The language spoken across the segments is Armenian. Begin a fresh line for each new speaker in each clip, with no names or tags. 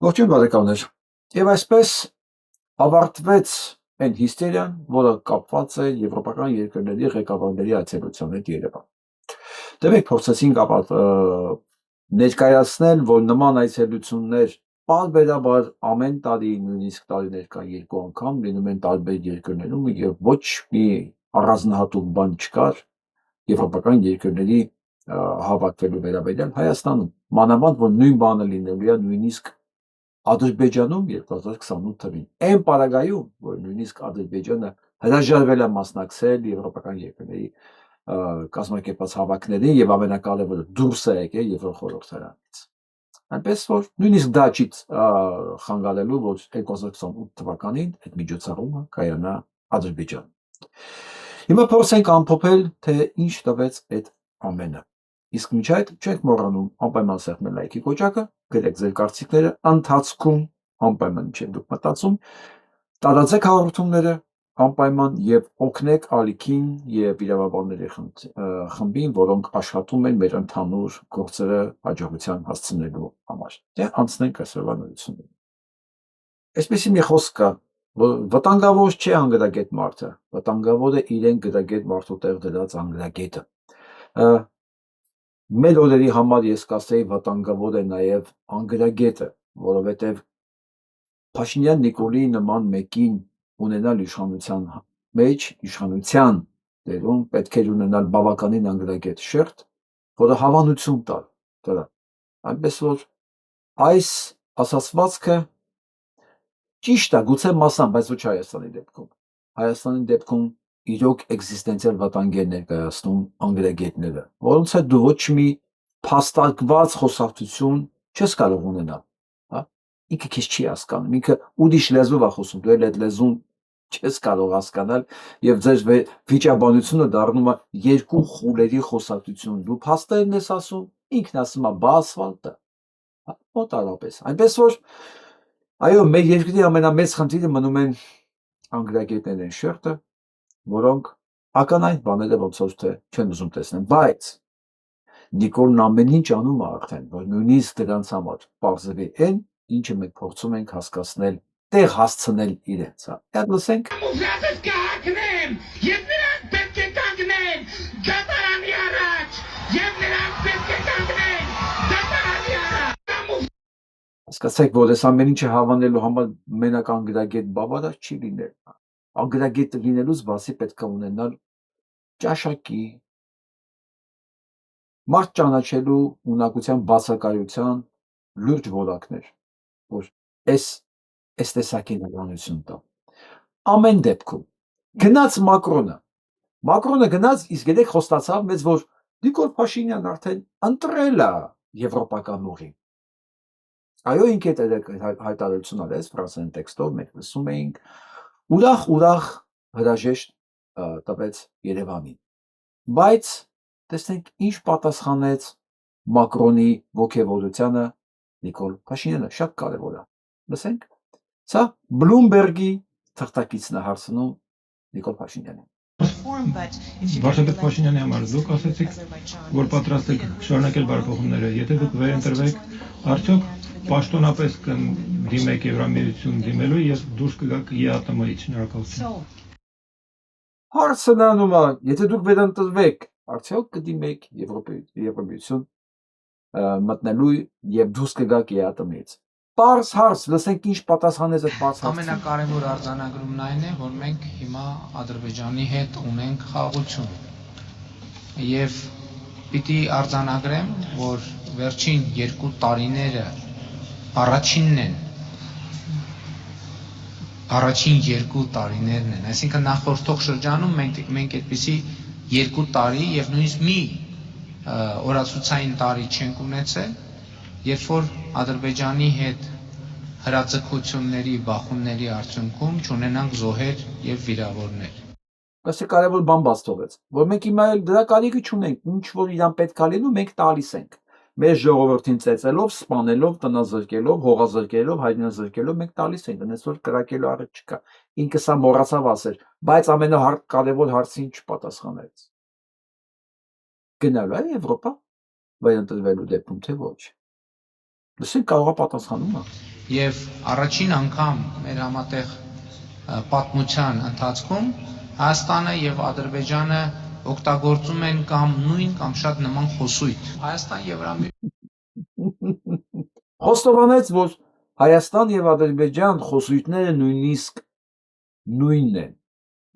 Ողջույն բարեկամներ։ Եվ այսպես ավարտվեց այն հիստերիան, որը կապված է եվրոպական երկրների ղեկավարների այցելության հետ Երևան։ Դե մենք փորձեցինք ներկայացնել, որ նման այցելություններ պարբերաբար ամեն տարի, նույնիսկ տարիներ կա 2 անգամ լինում են տարբեր երկրներում եւ ոչ մի առանձնահատուկ բան չկար եվրոպական երկրների հավաքվելու վերաբերյալ Հայաստանում։ Մանավանդ որ նույն բանը լինելու է նույնիսկ Ադրբեջանում 2028 թվին։ Այն պարագայում, որ նույնիսկ Ադրբեջանը հրաժարվել է մասնակցել եվրոպական երկրների կազմակերպած հավաքներին եւ ամենակարևորը դուրս է եկել Եվրոխորհրդարանից։ Այնպես որ նույնիսկ դա չի խանգարելու, որ 2028 թվականին այդ միջոցառումը կայանա Ադրբեջանում։ Հիմա փորձենք ամփոփել, թե ինչ տվեց այդ ամենը։ Իսկ մինչ այդ չենք մոռանում անպայման սեղմել լայքի կոճակը, գրեք ձեր կարծիքները, ընթացքում անպայման ինչ դուք մտածում, տարածեք հաղորդումները անպայման եւ օգնեք ալիքին եւ իրավաբանների խմբին, որոնք աշխատում են մեր ընդհանուր գործերը հաջողության հասցնելու համար։ Դե անցնենք այսօրվա նորություններին։ Այսպեսի մի խոսք կա, որ վտանգավոր չէ անգրագետ մարդը, վտանգավոր է իրեն գրագետ մարդու տեղ դրած անգրագետը։ Մեր օրերի համար ես կասեի վտանգավոր է նաև անգրագետը, որովհետև Փաշինյան Նիկոլի նման մեկին ունենալ իշխանության մեջ, իշխանության դերում պետք է ունենալ բավականին անգրագետ շերտ, որը հավանություն տար դրա։ Այնպես որ այս ասացվածքը ճիշտ է, գուցե մասամբ, բայց ոչ Հայաստանի դեպքում։ Հայաստանի դեպքում իրոք էկզիստենցիալ վտանգ է ներկայացնում անգրագետները, որոնց հետ դու ոչ մի փաստարկված խոսակցություն չես կարող ունենալ, հա? Ինքը քեզ չի հասկանում, ինքը ուրիշ լեզվով է խոսում, դու էլ այդ լեզուն չես կարող հասկանալ եւ ձեր վիճաբանությունը դառնում է երկու խուլերի խոսակցություն։ Դու փաստերն ես ասում, ինքն ասում է բա ասֆալտը, հա, մոտարապես։ Այնպես որ այո, մեր երկրի ամենամեծ խնդիրը մնում են անգրագետներն շերտը, որոնք ականային բաները ոնց որ թե չեն ուզում տեսնել, բայց Նիկոլն ամեն ինչ անում է արդեն, որ նույնիսկ դրանց համար պարզվի այն, ինչը մենք փորձում ենք հասկացնել, տեղ հասցնել իրենց, հա։ Այդ լսենք։
Ուզածս կհագնեմ, եւ նրանք պետք է կանգնեն դատարանի առաջ, եւ նրանք պետք է կանգնեն դատարանի առաջ։
Հասկացեք, որ այս ամեն ինչը հավանելու համար մենակ անգրագետ բավարար չի լինել։ Անգրագետ լինելուց բացի պետք է ունենալ ճաշակի, մարդ ճանաչելու ունակության բացակայության լուրջ որակներ, որ այս տեսակին հնարավորություն տա։ Ամեն դեպքում գնաց Մակրոնը գնաց, իսկ երեք խոստացավ մեզ, որ Նիկոլ Փաշինյանն արդեն ընտրել է եվրոպական ուղին։ Այո, ինքը հայտարարություն արեց ֆրանսերեն տեքստով, մենք լսում էինք, ուրախ հրաժեշտ տվեց Երևանին։ Բայց տեսնենք ինչ պատասխանեց Մակրոնի ոգևորությանը Նիկոլ Փաշինյանը, շատ կարևոր է։ Լսենք։ Սա Բլումբերգի թղթակիցն է հարցնում Նիկոլ Փաշինյանին։
Վարչապետ Փաշինյանի համար դուք ասացիք, որ պատրաստ եք շարունակել բարեփոխումները, եթե դուք վերընտրվեք, արդյոք պաշտոնապես կդիմեք Եվրամիություն դիմելու եւ դուրս կգաք ԵԱՏՄ-ից։ Շնորհակալություն։
Հարցը նրանում է, եթե դուք վերընտրվեք, արդյոք կդիմեք Եվրամիություն մտնելու եւ դուրս կգաք ԵԱՏՄ-ից։ Պարզ հարց, լսենք ինչ պատասխանեց այդ պարզ հարցին։
Ամենակարևոր արձանագրումն այն է, որ մենք հիմա Ադրբեջանի հետ ունենք խաղաղություն։ Եվ պիտի արձանագրեմ, որ վերջին 2 տարիները առաջին 2 տարիներն են, այսինքն նախորդող շրջանում մենք այդպիսի 2 տարի եւ նույնիսկ մի օրացուցային տարի չենք ունեցել, երբ որ Ադրբեջանի հետ հրաձգությունների, բախումների արդյունքում չունենանք զոհեր եւ վիրավորներ։
Բայց կարևոր բան բաց թողեց, որ մենք հիմա էլ դրա կարիքը չունենք, ինչ որ իրան պետք է լինում, մենք տալիս ենք։ Մեր ժողովրդին ծեծելով, սպանելով, տնազրկելով, հողազրկելով, հայրենազրկելով մենք տալիս ենք, այնպես որ կրակելու առիթ չկա։ Ինքը սա մոռացավ ասել, բայց ամենակարևոր հարցին չպատասխանեց։ Գնալու է Եվրոպա վերընտրվելու դեպքում թե ոչ։ Լսենք, կարող է պատասխանումը։
եւ առաջին անգամ մեր համատեղ պատմության ընթացքում Հայաստանը եւ Ադրբեջանը օգտագործում են կամ նույն կամ շատ նման խոսույթ։ Հայաստան Եվրամիության
Խոստովանեց, որ Հայաստան եւ Ադրբեջան խոսույթները նույնիսկ նույնն են։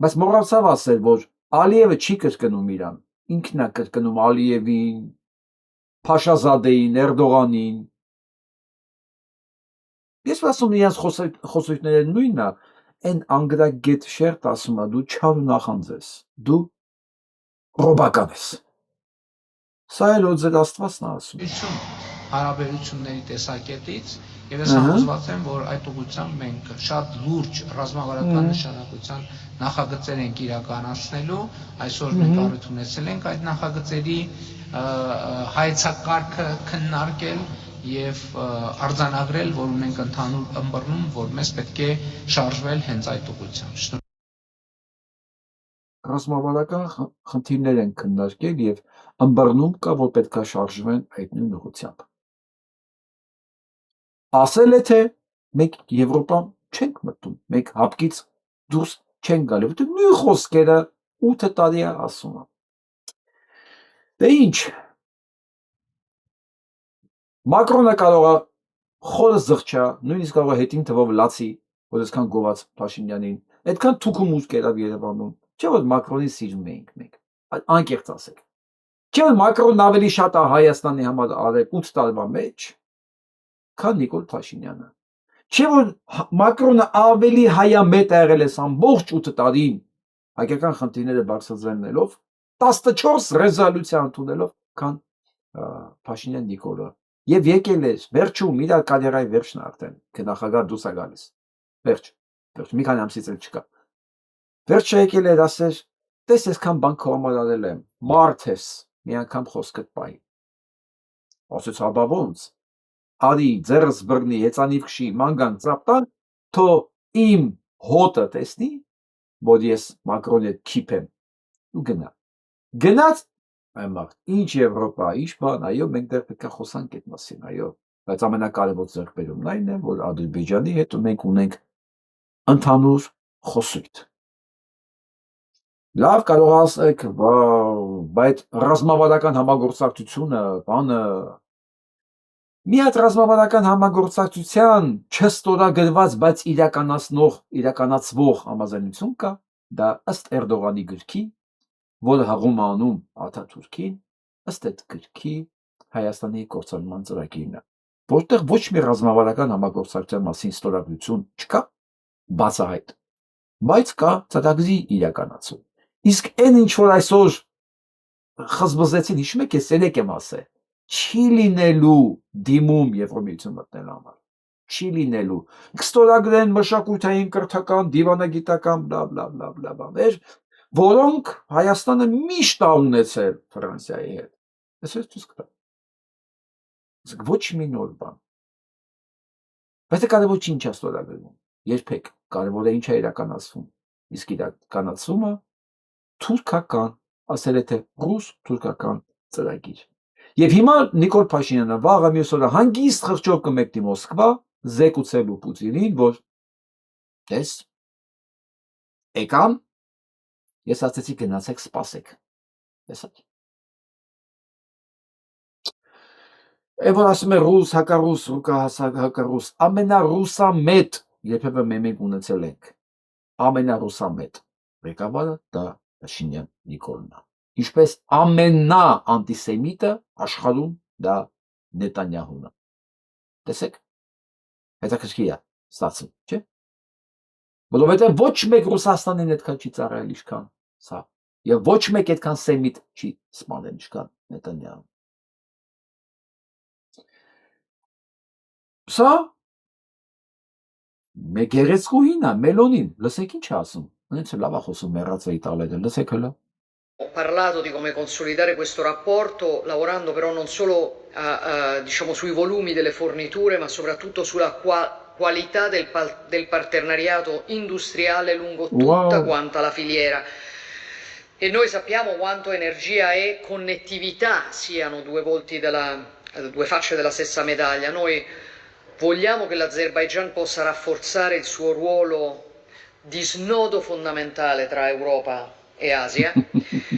Բայց մոռացավ ասել, որ Ալիևը չի կրկնում իրան, ինքն է կրկնում Ալիևին, Փաշազադեին, Էրդողանին։ Ես ասում իրենց խոսույթները նույնն է, այն անգրագետ շերտ ասում է, դու չար ու նախանձ ես, դու ռոբական ես։ Սա էլ որ ձեր Աստվածն է ասում։
հարաբերությունների տեսակետից եւ ես համոզված եմ, որ այդ ուղղությամբ մենք շատ լուրջ ռազմավարական նշանակության նախագծեր ենք իրականացնելու, այսօր մենք առիթ ունեցել ենք այդ նախագծերի հայեցակարգը քննարկել եւ արձանագրել, որ ունենք ընդհանուր ըմբռնում, որ մեզ պետք է շարժվել հենց այդ ուղղությամբ։
Ռազմավարական խնդիրներ են քննարկել եւ ըմբռնում կա, որ պետք է շարժվեն այդ նույն ուղղությամբ։ Ասել է, թե մենք Եվրոպա չենք մտնում, մենք հապկից դուրս չենք գալու, որտեղ նույն խոսքերը 8 տարի է ասում։ Դե ինչ, Մակրոնը կարող է խորը զղջա, նույնիսկ կարող է հետին թվով լացի, որ այսքան գոված Փաշինյանին, այդքան թուքում ուժ կերավ Երևանում, չէ՞ որ Մակրոնին սիրում էինք մենք, անկեղծ ասեք։ Չէ՞ որ Մակրոնն ավելի շատ է Հայաստանի համար արել 8 տարվա մեջ, քան Նիկոլ Փաշինյանը։ Չէ՞ որ Մակրոնը ավելի հայամետ է եղել այս ամբողջ 8 տարին, հայկական խնդիրները բարձրացնելով, 14 ռեզոլյուցիա ընդունելով, քան Փաշինյան Նիկոլը։ Եվ եկել էր վերջում իր կարիերայի վերջն արդեն, նախագահ դուրս է գալիս։ Վերջ, մի քանի ամսից էլ չկա։ Վերջը եկել էր ասել, տես այսքան բան քո համար արել եմ, մարդ ես, մի անգամ խոսքդ պայի։ Ասեց հաբա ոնց։ Արի ձեռս բռնի, հեծանիվ քշի, մանգան ծապտան, թո իմ հոտը տեսնի, որ ես Մակրոնի հետ քիփ եմ։ Ու գնա։ Գնաց Այմարդ, ինչ Եվրոպա, ինչ բան, այո, մենք դեռ պետք է խոսանք այդ մասին, այո, բայց ամենակարևոր ձեռքբերումն այն է, որ Ադրբեջանի հետ մենք ունենք ընդհանուր խոսույթ։ Լավ կարող ասեք, բայց ռազմավարական համագործակցությունը, բանը, մի հատ ռազմավարական համագործակցության չստորագրված, բայց իրականացվող համաձայնություն կա, դա ըստ Էրդողանի գրքի, որը հղում է անում Աթաթուրքին, ըստ այդ գրքի Հայաստանի կորցանման ծրագիրն է, որտեղ ոչ մի ռազմավարական համագործակցության մասին ստորագրություն չկա, բացահայտ, բայց կա ծրագրի իրականացում։ Իսկ այն ինչ որ այսօր խզբզեցին, հիշում եք, ես երեք եմ ասել, չի լինելու դիմում Եվրոմիություն մտնելու համար, չի լինելու։ Կստորագրեն մշակութային, կրթական, դիվանագիտական, բլա բլա բլա բլա բաներ, որոնք Հայաստանը միշտ է ունեցել Ֆրանսիայի հետ։ Այսպես ցույց կտա։ Ոչ մի նոր բան։ Բայց կարևոր չի ինչ է ստորագրվում։ Երբեք կարևորը ինչ է իրականացվում։ Իսկ իրականացումը թուրքական, ասել է թե ռուս-թուրքական ծրագիր։ Եվ հիմա Նիկոլ Փաշինյանը վաղը մյուս օրը հանգիստ խղճով կմեկնի Մոսկվա, զեկուցելու Պուտինին, որ տես եկան, ես ասացի գնացեք սպասեք։ Տեսա՞ք։ Որ ասում է ռուս, հակառուս, հակառուս, ամենառուսամետ, երբևէ մենք ունեցել ենք, ամենառուսամետ ղեկավարը դա Փաշինյան Նիկոլն է։ Ինչպես ամենաանտիսեմիտը աշխարհում դա Նետանյահուն է։ Տեսեք։ Հետաքրքիր է, ստացվում, չէ՞։ Որովհետև ոչ մեկ Ռուսաստանին այդքան չի ծառայել ինչքան սա, եւ ոչ մեկ այդքան սեմիտ չի սպանել ինչքան Նետանյահուն։ Սա մեկ գեղեցկուհին է, Մելոնին, lăsեք ինչ է ասում։ Ինձ լավ է խոսում մեռած Իտալիայը, lăsեք հələ։
Ho parlato di come consolidare questo rapporto, lavorando però non solo diciamo, sui volumi delle forniture, ma soprattutto sulla qualità del partenariato industriale lungo tutta quanta la filiera. E noi sappiamo quanto energia e connettività siano due facce della stessa medaglia. Noi vogliamo che l'Azerbaigian possa rafforzare il suo ruolo di snodo fondamentale tra Europa e Asia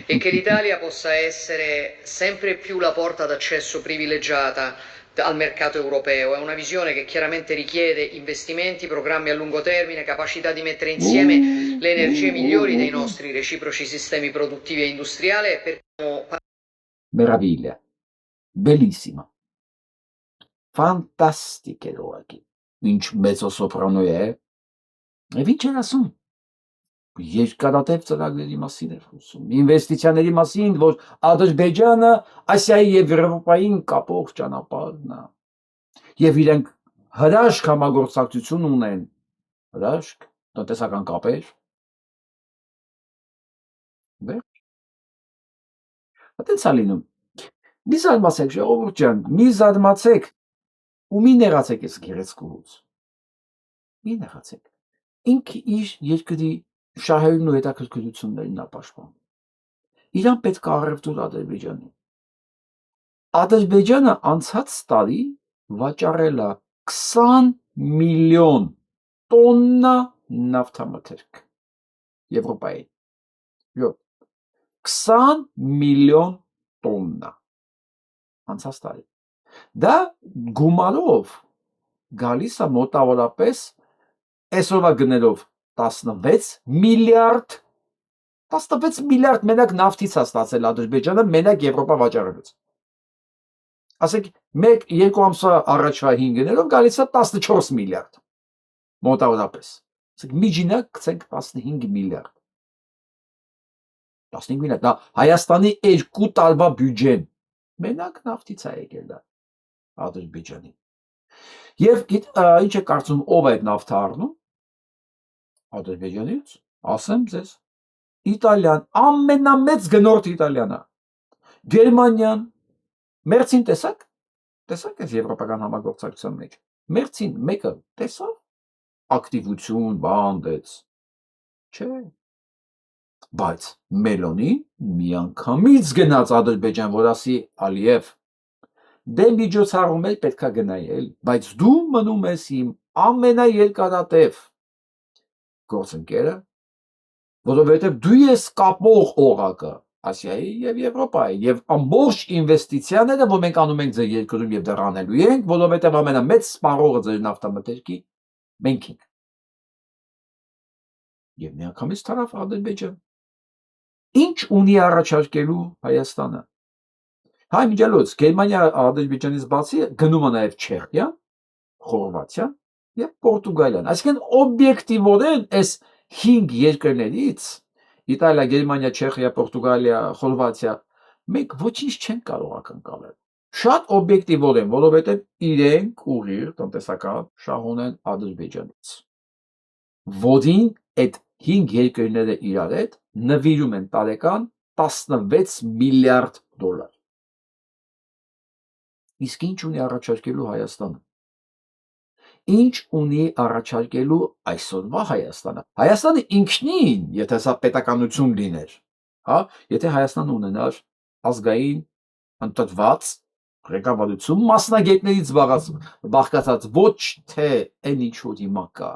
e che l'Italia possa essere sempre più la porta d'accesso privilegiata al mercato europeo. È una visione che chiaramente richiede investimenti, programmi a lungo termine, capacità di mettere insieme le energie migliori dei nostri reciproci sistemi produttivi e industriali e per
Meraviglia, bellissima, fantastica l'orchi. Ինչ mezzo soprano è? E vince asում։ Երկարատև ծրագրերի մասին էր խոսում, ինվեստիցիաների մասին, որ Ադրբեջանը Ասիայի եւ Եվրոպային կապող ճանապարհն է։ Եվ իրենք հրաշք համագործակցություն ունեն, հրաշք տնտեսական կապեր։ Վերջ։ Այդպես է լինում։ Մի զարմացեք, ժողովուրդ ջան, մի զարմացեք ու մի նեղացեք այս գեղեցկուց։ Մի նեղացեք։ Ինքը իր երկրի շահերն ու հետաքրքրություններն է պաշտպանում։ Իրան պետք է առևտուր Ադրբեջանի։ Ադրբեջանը անցած տարի վաճառել է 20 միլիոն տոննա նավթամթերք Եվրոպայի։ 20 միլիոն տոննա անցած տարի։ Դա գումարով գալիս է մոտավորապես այսօրվա գներով 16 միլիարդ 16 միլիարդ մենակ նավթից է ստացել Ադրբեջանը մենակ Եվրոպա վաճառելուց։ Ասենք 1-2 ամսվա առաջվա 5 գներով գալիս է 14 միլիարդ մոտավորապես։ Ասենք միջինակ գցենք 15 միլիարդ։ 15 միլիարդ դա Հայաստանի 2 տարվա բյուջեն մենակ նավթից է եկել դա Ադրբեջանի։ Եվ ինչ է կարծում ով է այդ նավթը առնում Ադրբեջանից, ասեմ ձեզ, Իտալիան, ամենամեծ գնորդ Իտալիան է։ Գերմանիան, Մերցին տեսակ այս եվրոպական համագործակցության մեջ։ Մերցին մեկը տեսավ ակտիվություն, բան դեց։ Չէ։ Բայց Մելոնին միանգամից գնաց Ադրբեջան, որ ասի Ալիև, դե միջոցառում էլ պետքա գնայել, բայց դու մնում ես իմ ամենաերկարատև գործընկերը, որովհետև դու ես կապող օղակը Ասիայի եւ Եվրոպայի եւ ամբողջ ինվեստիցիաները, որ մենք անում ենք ձեր երկրում եւ դեռ անելու ենք, որովհետև ամենամեծ սպառողը ձեր նավթամթերքի մենք ենք։ Եվ միանգամից թարավ Ադրբեջան։ Ինչ ունի առաջարկելու Հայաստանը։ Հայ միջալոց Գերմանիա Ադրբեջանից բացի գնում է նաեւ Չեխիա, Խորվաթիա եւ Պորտուգալիան։ Այսինքն օբյեկտիվորեն այս 5 երկրներից Իտալիա, Գերմանիա, Չեխիա, Պորտուգալիա, Խորվաթիա մենք ոչինչ չեն կարող ակնկալել։ Շատ օբյեկտիվորեն, որովհետեւ իրենք ուղիղ տնտեսական շահ ունեն Ադրբեջանից։ Որին այդ 5 երկրները իրար հետ նվիրում են տարեկան 16 միլիարդ դոլար։ Իսկ ինչ ունի առաջարկելու Հայաստանը։ Ինչ ունի առաջարկելու այսօրվա Հայաստանը։ Հայաստանը ինքնին, եթե սա պետականություն լիներ, հա, եթե Հայաստանը ունենար ազգային ընդդված ղեկավարություն մասնագետներից բաղկացած, ոչ թե այն ինչ որ հիմա կա։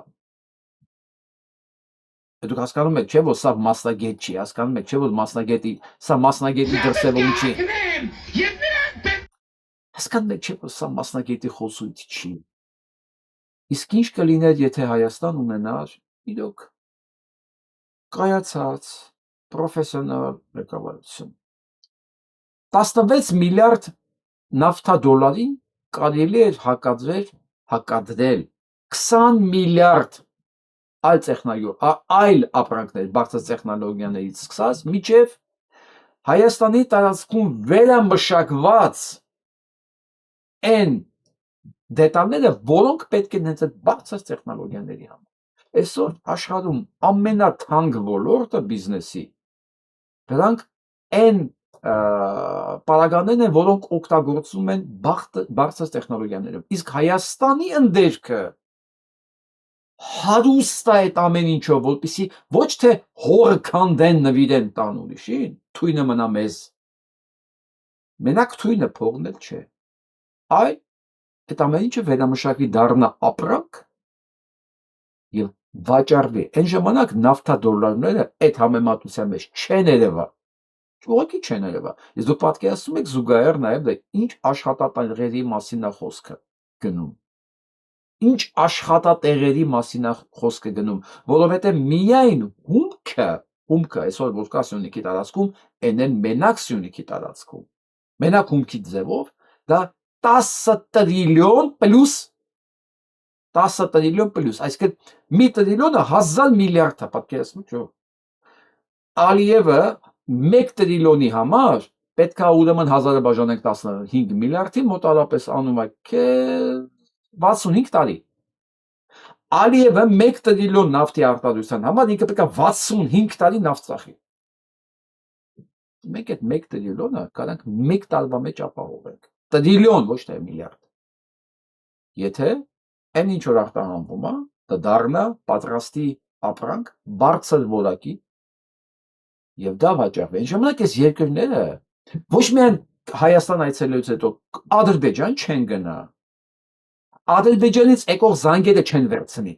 Դուք հասկանում եք, չէ՞ որ սա մասնագետ չի, հասկանում եք, չէ՞ որ մասնագետի, սա մասնագետի դրսևորում չի։ Հասկանում եք, չէ՞ որ սա մասնագետի խոսույթ չի։ Իսկ ինչ կլիներ, եթե Հայաստան ունենար իրոք կայացած պրոֆեսիոնալ ղեկավարություն։ 16 միլիարդ նավթադոլարին կարելի էր հակադրել 20 միլիարդ այլ ապրանքներ, բարձր տեխնոլոգիաներից սկսած, մինչև Հայաստանի տարածքում վերամշակված այն դետալները, որոնք պետք են հենց այդ բարձր տեխնոլոգիաների համար։ Այսօր աշխարհում ամենաթանկ ոլորտը բիզնեսի, դրանք այն պարագաներն են, որոնք օգտագործում են բարձր տեխնոլոգիաներով։ Իսկ Հայաստանի ընդերքը հարուստ է այդ ամեն ինչով, որպեսզի ոչ թե հորը քանդեն նվիրեն տան ուրիշին, թույնը մնա մեզ։ Մենակ թույնը փողն էլ չէ, այլ այդ ամեն ինչը վերամշակվի դառնա ապրանք եւ վաճառվի։ Այն ժամանակ նավթադոլարները այդ համեմատության մեջ չեն երևա։ Ուղղակի չեն երևա։ Իսկ դուք պատկերացնում եք զուգահեռ նաեւ դա ինչ աշխատատեղերի մասին է խոսքը գնում։ Ինչ աշխատատեղերի մասին է խոսքը գնում, որովհետեւ միայն հումքը այսօր որ կա Սյունիքի տարածքում, այնեն մենակ Սյունիքի տարածքում։ Մենակ հումքի ձևով դա 10 տրիլիոն պլյուս 10 տրիլիոն պլյուս, այսինքն մի տրիլիոնը 1000 միլիարդ է, պատկերացնում եք։ Ալիևը 1 տրիլիոնի համար պետք է ուրեմն 1000-ը բաժանենք 15 միլիարդի, մոտավորապես անում է 65 տարի։ Ալիևը 1 տրիլիոն նավթի արտադրության համար ինքը պետք է 65 տարի նավթ ծախի։ Մենք այդ 1 տրիլիոնը կարանք 1 տարվա մեջ ապահովենք։ Տրիլիոն, ոչ թե միլիարդ։ Եթե այն ինչ որ արտահանվում է, դա դառնա պատրաստի ապրանք բարձր որակի եւ դա վաճառվի։ Այն ժամանակ այս երկրները ոչ միայն Հայաստան այցելելուց հետո Ադրբեջան չեն գնա։ Ադրբեջանից եկող զանգերը չեն վերցնի,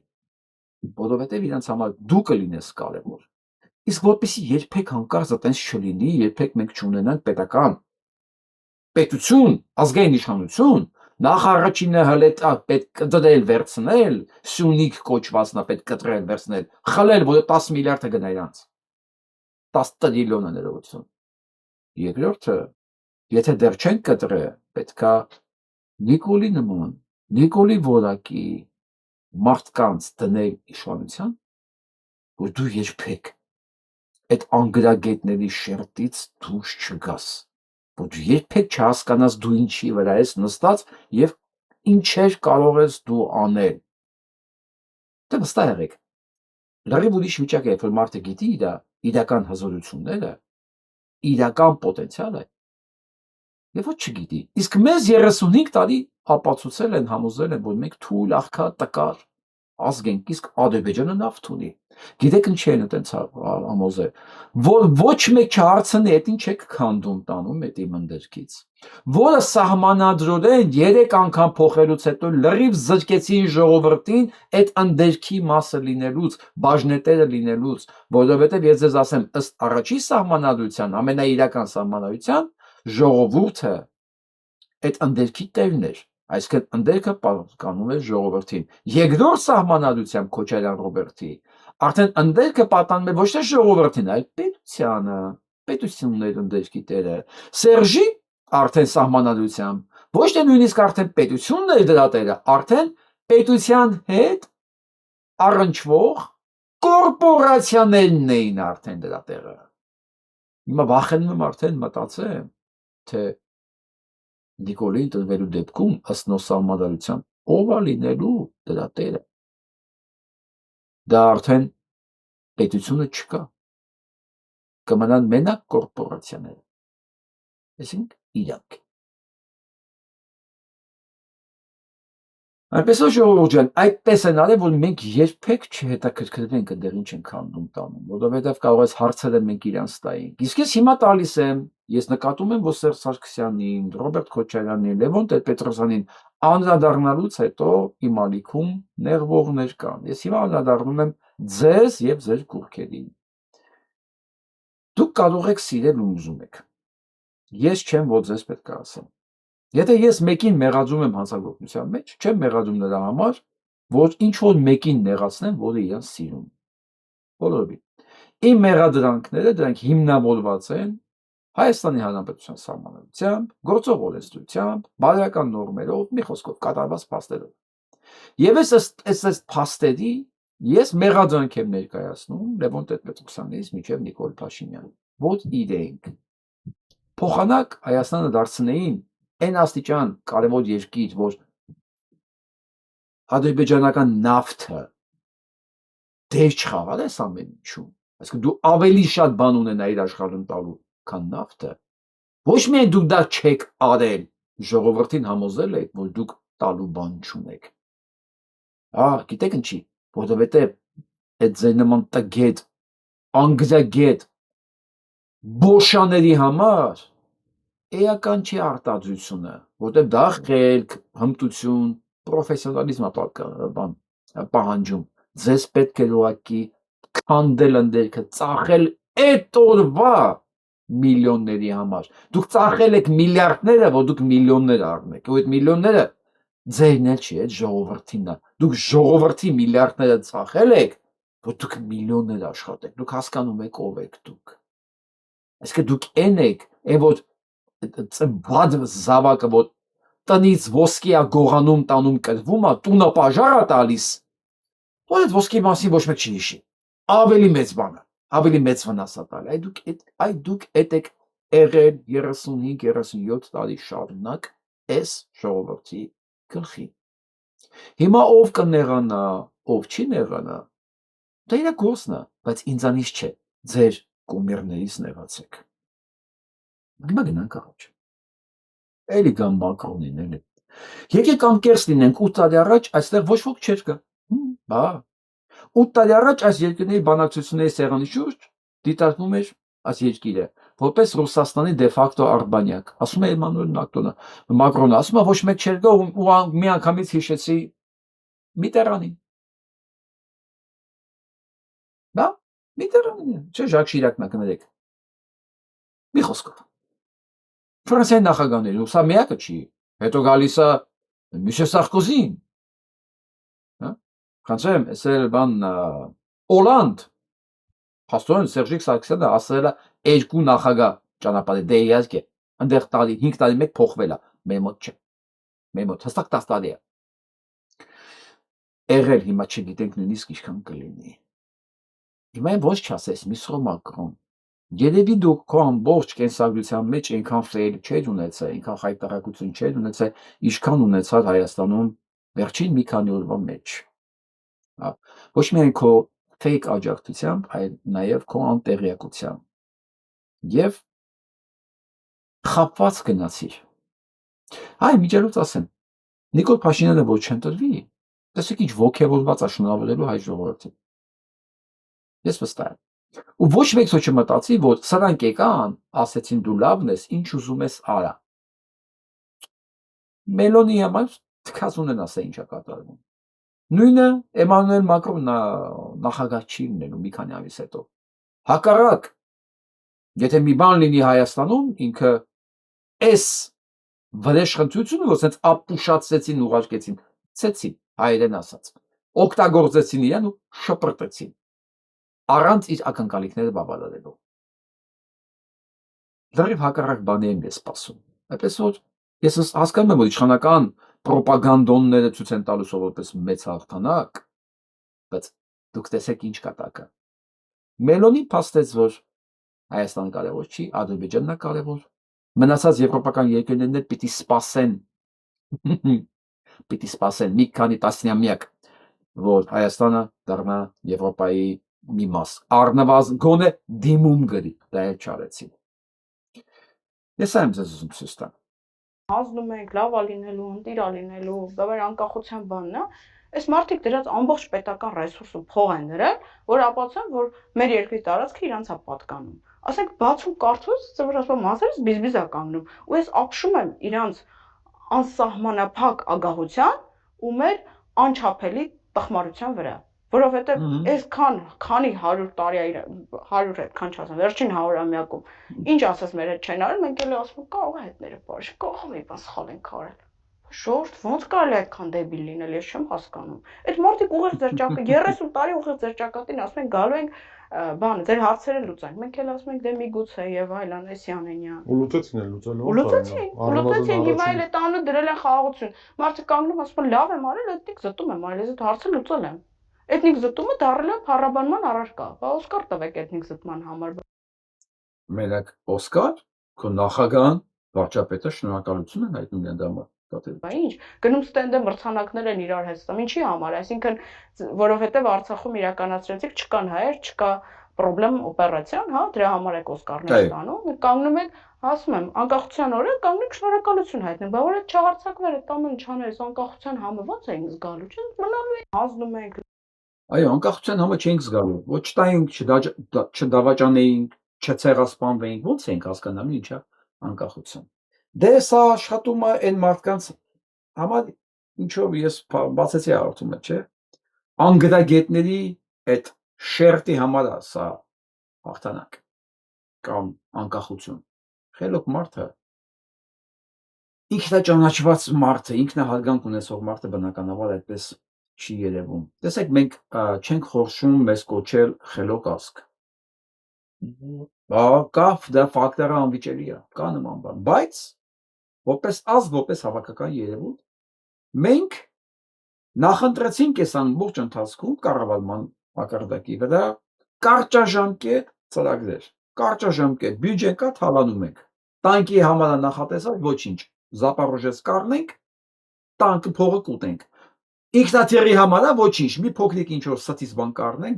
որովհետև իրենց համար դու կլինես կարևոր։ Իսկ որպեսզի երբեք հանկարծ այտենց չլինի, երբեք մենք չունենանք պետություն, ազգային իշխանություն, նախ առաջինը հլետ պետք դրել վերցնել, Սյունիք կոչվածնա պետք կտրել վերցնել, խլել, որ 10 միլիարդը գնա իրանց։ 10 տրիլիոնը ներողություն։ Երկրորդը, եթե դեռ չեն կտրել, պետքա Նիկոլի նման, Նիկոլի որակի մարդկանց դնել իշխանության, որ դու երբեք այդ անգրագետների շերտից դուրս չգաս, որ դու երբեք չհասկանաս դու ինչի վրա ես նստած եւ ինչեր կարող ես դու անել։ Դե վստահ եղեք, լրիվ ուրիշ վիճակ է, որ մարդը գիտի իր իրական հզորությունները, իրական պոտենցիալը, եւ ոչ չգիտի։ Իսկ մեզ 35 տարի ապացուցել են, համոզել են, որ մենք թույլ աղքա տկար ազգ ենք, իսկ Ադրբեջանը նավթ ունի։ Գիտեք ինչի են այտենց համոզել, որ ոչ մեկ չհարցնի, այդ ինչ եք քանդում տանում այդ իմ ընդերքից, որը սահմանադրորեն 3 անգամ փոխելուց հետո լրիվ զրկեցին ժողովրդին այդ ընդերքի մասը լինելուց, բաժնետերը լինելուց, որովհետև ես ձեզ ասեմ, ըստ առաջի սահմանադրության, ամենաիրական սահմանադրության, ժողովուրդը այդ ընդերքի տերն էր, այսինքն ընդերքը պատկանում էր ժողովրդին։ Երկրորդ սահմանադրությամբ Քոչարյան Ռոբերտի արդեն ընդերքը պատկանում է ոչ թե ժողովրդին, այլ պետությանը, պետությունն էր ընդերքի տերը։ Սերժի արդեն սահմանադրությամբ ոչ թե նույնիսկ արդեն պետությունն էր դրա տերը, արդեն պետության հետ առնչվող կորպորացիաներն էին արդեն դրա տեղը։ Հիմա վախենում եմ արդեն մտածեմ, թե Նիկոլին տրվելու դեպքում ըստ նոր սահմանադրության ով է լինելու դրա տերը։ Դա արդեն պետությունը չկա։ Կմնան մենակ կորպորացիաները։ Այսինքն իրանք։ Այնպես որ ժողովուրդ ջան, այդպես են արել, որ մենք երբեք չհետաքրքրվենք այնտեղ ինչ են քանդում տանում, որովհետև կարող ես հարցերը մենք իրանց տայինք։ Իսկ ես հիմա տալիս եմ, ես նկատում եմ, որ Սերժ Սարգսյանին, Ռոբերտ Քոչարյանին, Լևոն Տեր-Պետրոսյանին անդրադառնալուց հետո իմ ալիքում նեղվողներ կան։ Ես հիմա անդրադառնում եմ ձեզ եւ ձեր կուռքերին։ Դուք կարող եք սիրել ու ուզում եք։ Ես չեմ, որ ձեզ պետք է ասեմ։ Եթե ես մեկին մեղադրում եմ հանցագործության մեջ, չեմ մեղադրում նրա համար, որ ինչ որ մեկին նեղացնեմ, որը իրան սիրում։ Բոլորովին։ Իմ մեղադրանքները դրանք հիմնավորված են Հայաստանի Հանրապետության սահմանադրությամբ, գործող օրենսդրությամբ, բարոյական նորմերով, մի խոսքով կատարված փաստերով։ Եվ այս փաստերի ես մեղադրանք եմ ներկայացնում Լևոն Տեր-Պետրոսյանից մինչև Նիկոլ Փաշինյանի, որ իրենք փոխանակ Հայաստանը դարձնեին այն աստիճան կարևոր երկիր, որ ադրբեջանական նավթը դեր չխաղալ այս ամեն ինչում, այսինքն դու ավելի շատ բան ունենայիր աշխարհում տալու, քան նավթը, ոչ միայն դուք դա չեք արել, ժողովրդին համոզել եք, որ դուք տալու բան չունեք։ Գիտեք ինչի, որովհետև այդ ձեր նման տգետ, անգրագետ բոշաների համար էական չի արտադրությունը, որտեղ դա խելք, հմտություն, պրոֆեսիոնալիզմ պահանջում։ Ձեզ պետք է ուղղակի քանդել ընդերքը, ծախել այդ օրվա միլիոնների համար։ Դուք ծախել եք միլիարդները, որ դուք միլիոններ առնեք։ Ու այդ միլիոնները ձերն էլ չի, այդ ժողովրդինն է։ Դուք ժողովրդի միլիարդները ծախել եք, որ դուք միլիոններ աշխատեք։ Դուք հասկանում եք ով եք դուք։ Այսինքն դուք այն եք, որ բադ զավակը, որ տնից ոսկի է գողանում տանում կրվում է, տունը պաժար է տալիս, որ այդ ոսկի մասին ոչ մեկ չի հիշի։ Ավելի մեծ բան է, ավելի մեծ վնաս է տալի։ Այդ դուք այդ եք եղել 35-37 տարի շարունակ այս ժողովրդի գլխի։ Հիմա ով կնեղանա, ով չի նեղանա, դա իր գործն է, բայց ինձանից չէ, ձեր կումիրներից նեղացեք։ Հիմա գնանք առաջ։ Էլի գամ Մակրոնին, էլի։ Եկեք անկեղծ լինենք, 8 տարի առաջ այստեղ ոչ ոք չէր կա։ Բա 8 տարի առաջ այս երկրների բանակցությունների սեղանի շուրջ դիտարկվում էր այս երկիրը որպես Ռուսաստանի դեֆակտո արբանյակ, ասում է Էմանուել Մակրոնը, ասում է ոչ մեկ չէր գա ու մի անգամից հիշեցի Միտերանին։ Բա Միտերանին, չէ Ժակ Շիրակն է, կներեք։ Մի խոսքով։ Ֆրանսիայի նախագահները, սա միակը չի, հետո գալիս է Միշել Սարկոզին, խնդրեմ, այսել բան Օլանդ, փաստորեն Սերժիկ Սարգսյանը ասել է երկու նախագահ ճանապարհի, դե իհարկե, այնտեղ 5 տարի մեկ փոխվել է, մեր մոտ չէ, մեր մոտ հստակ 10 տարի է։ Եղել հիմա չգիտենք նույնիսկ ինչքան կլինի։ Հիմա ոչ չասես, Միսրո Մակրոն, երևի դուք քո ամբողջ կենսագրության մեջ այնքան ֆեյլ չէր ունեցել, այնքան խայտարակություն չէր ունեցել, ինչքան ունեցար Հայաստանում վերջին մի քանի օրվա մեջ։ Ոչ միայն քո fake աջակցությամբ, այլ նաև քո անտեղյակությամբ։ Եվ խաբված գնացիր։ Հայ միջելուց ասեմ, Նիկոլ Փաշինյանը որ չընտրվի, տեսեք ինչ ոգևորված է շնորհավորելու հայ ժողովրդին։ Ես վստահ եմ։ Ու ոչ մեկ ոչ չմտածի, որ սրանք եկան, ասեցին դու լավն ես, ինչ ուզում ես արա։ Մելոնի համար թքած ունեն ասա ինչա կատարվում։ Նույնը Էմանուել Մակրոնը նախագահ չի լինելու մի քանի ամիս հետո։ Հակառակ, եթե մի բան լինի Հայաստանում, ինքը այս վրեժխնդրությունը, որ ասենց ապուշացեցին, ուղարկեցին, ցեցին, հայերեն ասած, օգտագործեցին իրեն ու շպրտեցին, առանց իր ակնկալիքները բավարարելու։ Դեռև հակառակ բաներ եմ սպասում։ Այդպես որ ես հասկանում եմ, որ իշխանական պրոպագանդոնները ցույց են տալու որպես մեծ հաղթանակ, բայց դուք տեսեք ինչ կտակը։ Մելոնին փաստեց, որ Հայաստանը կարևոր չի, Ադրբեջանն է կարևոր։ Մնացած եվրոպական երկրներն էլ պիտի սպասեն մի քանի տասնամյակ, որ Հայաստանը դառնա Եվրոպայի մի մաս։ Առնվազն գոնե դիմում գրի, դա էլ չարեցին։ Ես եմ ձեզ ուզում ցույց տալ։
Ազդում ենք, լավ է լինելու, ընտիր է լինելու, դա վեր անկախության բանն է։ Այս մարդիկ դրած ամբողջ պետական ռեսուրսը փող են դրել, որ ապացուցեն, որ մեր երկրի տարածքը իրանց է պատկանում։ Ասենք բացում կարծես, ծրվրացման մասերից բիզբիզ է կանգնում։ Ու ես ապշում եմ իրանց անսահմանափակ ագահության ու մեր անչափելի տխմարության վրա, որովհետև այսքան քանի 100 տարի է 100 այդքան չասեմ, վերջին 100-ամյակում ինչ ասես մեր հետ չեն արել, մենք էլ ասում կարող է հետները բարի, կարող է մի բան սխալ ենք արել։ Շորտ ոնց կարելի է այդքան դեբիլ լինել, ես չեմ հասկանում։ Այդ մարդիկ ուղիղ ձեր ճակատին 30 տարի ուղիղ ձեր ճակատին ասում են գալու ենք բան, ձեր հարցերը լուծենք։ Մենք էլ ասում ենք դե միգուցե եւ այլն, Էսյանենյան։
Ու լուծեցին էլ լուծել։
Լուծեցին, հիմա էլ այդ անը դրել են խաղաղություն։ Մարդը կանգնում ասում է լավ եմ արել, էթնիկ զտում եմ արել, ես այդ հարցը լուծել եմ։ Էթնիկ զտումը դառել է փառաբանման առարկա։ Բա Օսկար տվեք էթնիկ զտման համար։
Մենակ Օսկար, քո նախագահան, վարչապետը շնորհակալություն են հայտնում իրեն դամը։
Բա ինչ, գնում ստենդը մրցանակներ են իրար հետ ստում, ինչի համար, այսինքն որովհետև Արցախում իրականացրեցիք, չկան հայեր, չկա պրոբլեմ օպերացիան, հա, դրա համար եք Օսկարներ ստանում, կանգնում եք, ասում եմ, անկախության օրը կանգնեք շնորհակալություն հայտնել, բա որ այդ չհարցակվեր, այդ ամեն ինչ աներես անկախության համը ո՞նց ենք զգալու, չէ՞, մնալու ենք, ազդում ենք։
Այո, անկախության համը չենք զգալու, ոչ տայինք, չդավաճանեինք, չցեղասպանվեինք, ո՞նց ենք հասկանալու ինչա անկախություն։ Դե սա աշխատում է այն մարդկանց համար, ինչով ես բացեցի հաղորդումը, չէ։ Անգրագետների այդ շերտի համար է սա հաղթանակ կամ անկախություն։ Խելոք մարդը, ինքնաճանաչված մարդը, ինքնահարգանք ունեցող մարդը բնականաբար այդպես չի երևում։ Տեսեք, մենք չենք խորշում մեզ կոչել խելոք ազգ։ Կա դա ֆակտորը անվիճելի է, կա նման բան, բայց որպես ազգ, որպես հավաքական երևույթ, մենք նախընտրեցինք այս ամբողջ ընթացքում կառավարման մակարդակի վրա կարճաժամկետ ծրագրեր, կարճաժամկետ բյուջե կա, թալանում ենք։ Տանկի համար նախատեսած ոչինչ, Զապարոժեց կառնենք, տանկը փողը կուտենք։ Ինքնաթիռի համար ոչինչ, մի փոքրիկ ինչ որ ստից բան կառնենք,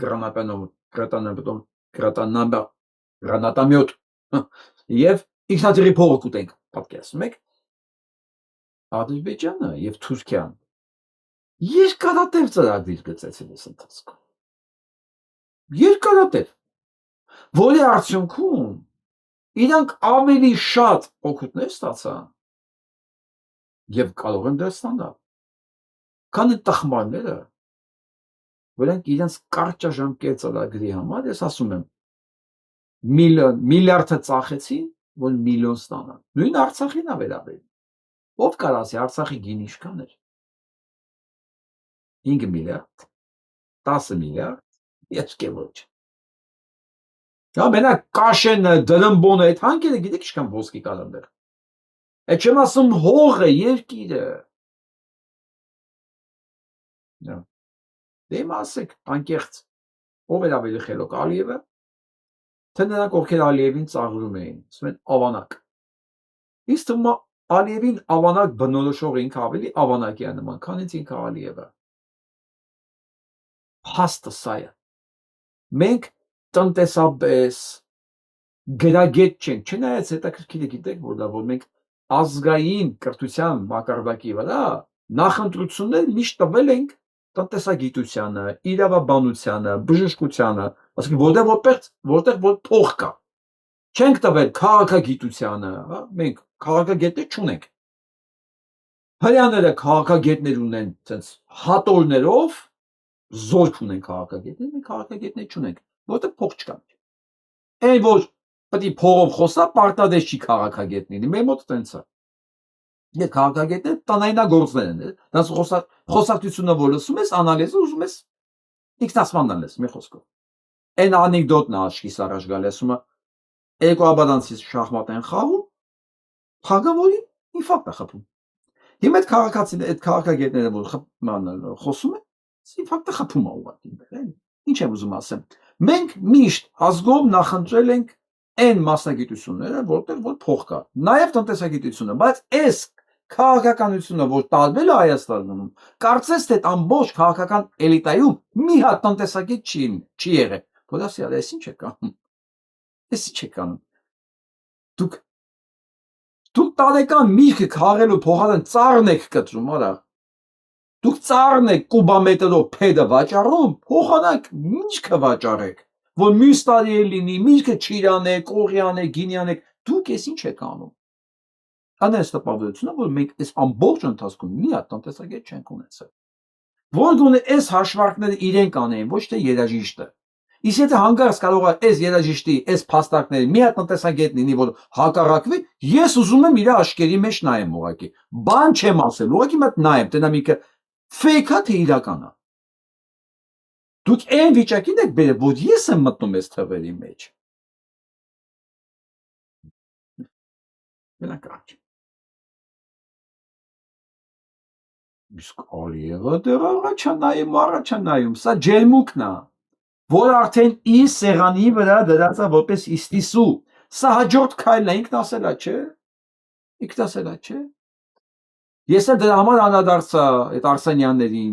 գրանատամյոտ եւ ինքնաթիռի փողը կուտենք, պատկերացնում եք։ Ադրբեջանը եւ Թուրքիան երկարատև ծրագիր գծեցին այս ընթացքում։ Երկարատև, որի արդյունքում իրանք ավելի շատ օգուտներ ստացան եւ կարող են դեռ ստանալ, քան այդ տխմարները, որոնք իրենց կարճաժամկետ ծրագրի համար, ես ասում եմ, միլիարդը ծախեցին, որ միլիոն ստանան։ Նույն Արցախին է վերաբերում։ Ով կարասի Արցախի գինի ինչքան էր։ 5 միլիարդ, 10 միլիարդ, ես ոչ։ Դա մենակ կաշենը, դրամբոնը, այդ հանքերը գիտեք ինչքան ոսկի կար այնտեղ։ Այդ չեմ ասում հողը, երկիրը։ Դե ասեք, անկեղծ, ով էր ավելի խելոք, Ալիևը, թե նրանք ովքեր Ալիևին ծաղրում էին, ասում են ավանակ։ Ինձ թվում է Ալիևին ավանակ բնորոշող ինքը ավելի ավանակի է նման, քան ինքը Ալիևը։ Փաստը սա է։ Մենք տնտեսապես գրագետ չենք, չնայած հետաքրքիր է գիտեք, որ մենք ազգային կրթության մակարդակի վրա նախընտրություններ միշտ տվել ենք տնտեսագիտությանը, իրավաբանությանը, բժշկությանը, ասենք որտեղ որ փող կա։ Չենք տվել քաղաքագիտությանը, հա, մենք քաղաքագետներ չունենք։ Հрьяաները քաղաքագետներ ունեն, ցենց հատորներով զորք ունեն քաղաքագետներ, մենք քաղաքագետներ չունենք, որտեղ փող չկա։ Այն որ պետք է փողով խոսա, պարտադես չի քաղաքագետ լինի, մեր մոտ տենց է։ Եթե քաղաքագետները տնայնագործներ են, դաս խոսակցությունը որ լսում ես, անալիզը ուզում ես ինքնասմանն լես, մի խոսքով։ Այն անեկդոտն է աչքիս առաջ գալի, ասում է երկու աբադանցի շախմատ են խաղում, խաղավորի ինֆարկտ է խփում։ Հիմա այդ քաղաքագետները որ խոսում են, ինֆարկտը խփում է ուղղակի։ Ինչ եմ ուզում ասեմ։ Մենք միշտ ազգով նախընտրել ենք այն մասնագիտությունները, որտեղ որ փող կա, նաև տնտեսագիտությունը, բայց այս քաղաքականությունը, որ տարբեր է Հայաստանում, կարծես թե ամբողջ քաղաքական էլիտայում մի հատ տնտեսագետ չի եղել։ Որ ասի, այս ինչ է կանում։ Էս ինչ է կանում։ Դուք տարեկան միրգը քաղելու փոխարեն ծառն եք կտրում, արա։ Դուք ծառն եք կուբամետրով փեդը վաճառում, փոխանակ միրգը վաճառեք, որ մյուս տարի լինի, միրգը չիրանեք, կողյանեք, գինյանեք, դուք էս ինչ եք անում։ Անես տպավորությունը, որ մենք այս ամբողջ ընթացքում մի հատ տնտեսագետ չենք ունեցել։ Որ գոնե այս հաշվարկները իրեն կանեին, ոչ թե երաժիշտը։ Իսկ եթե հանկարծ կարող է այս երաժիշտի, այս փաստարկների մի հատ տնտեսագետ լինի, որ հակառակվի, ես ուզում եմ իր աշկերի մեջ նայեմ ուղղակի։ Բան չեմ ասել, ուղղակի մտ նայեմ, դենամիկը ֆեյք է թե իրական է։ Դուք այն վիճակին եք բերել, որ ես եմ մտնում այս թվերի մեջ։ Գնանք։ Իսկ Ալիևը դեռ առաջա նայում, սա ջերմուկն է, որ արդեն իր սեղանի վրա դրած է որպես իստիսու, սա հաջորդ քայլն է, ինքն ասելա, չէ։ Ինքն ասելա, չէ։ Ես էլ դրա համար անդրադարձա այդ Արսենյաններին,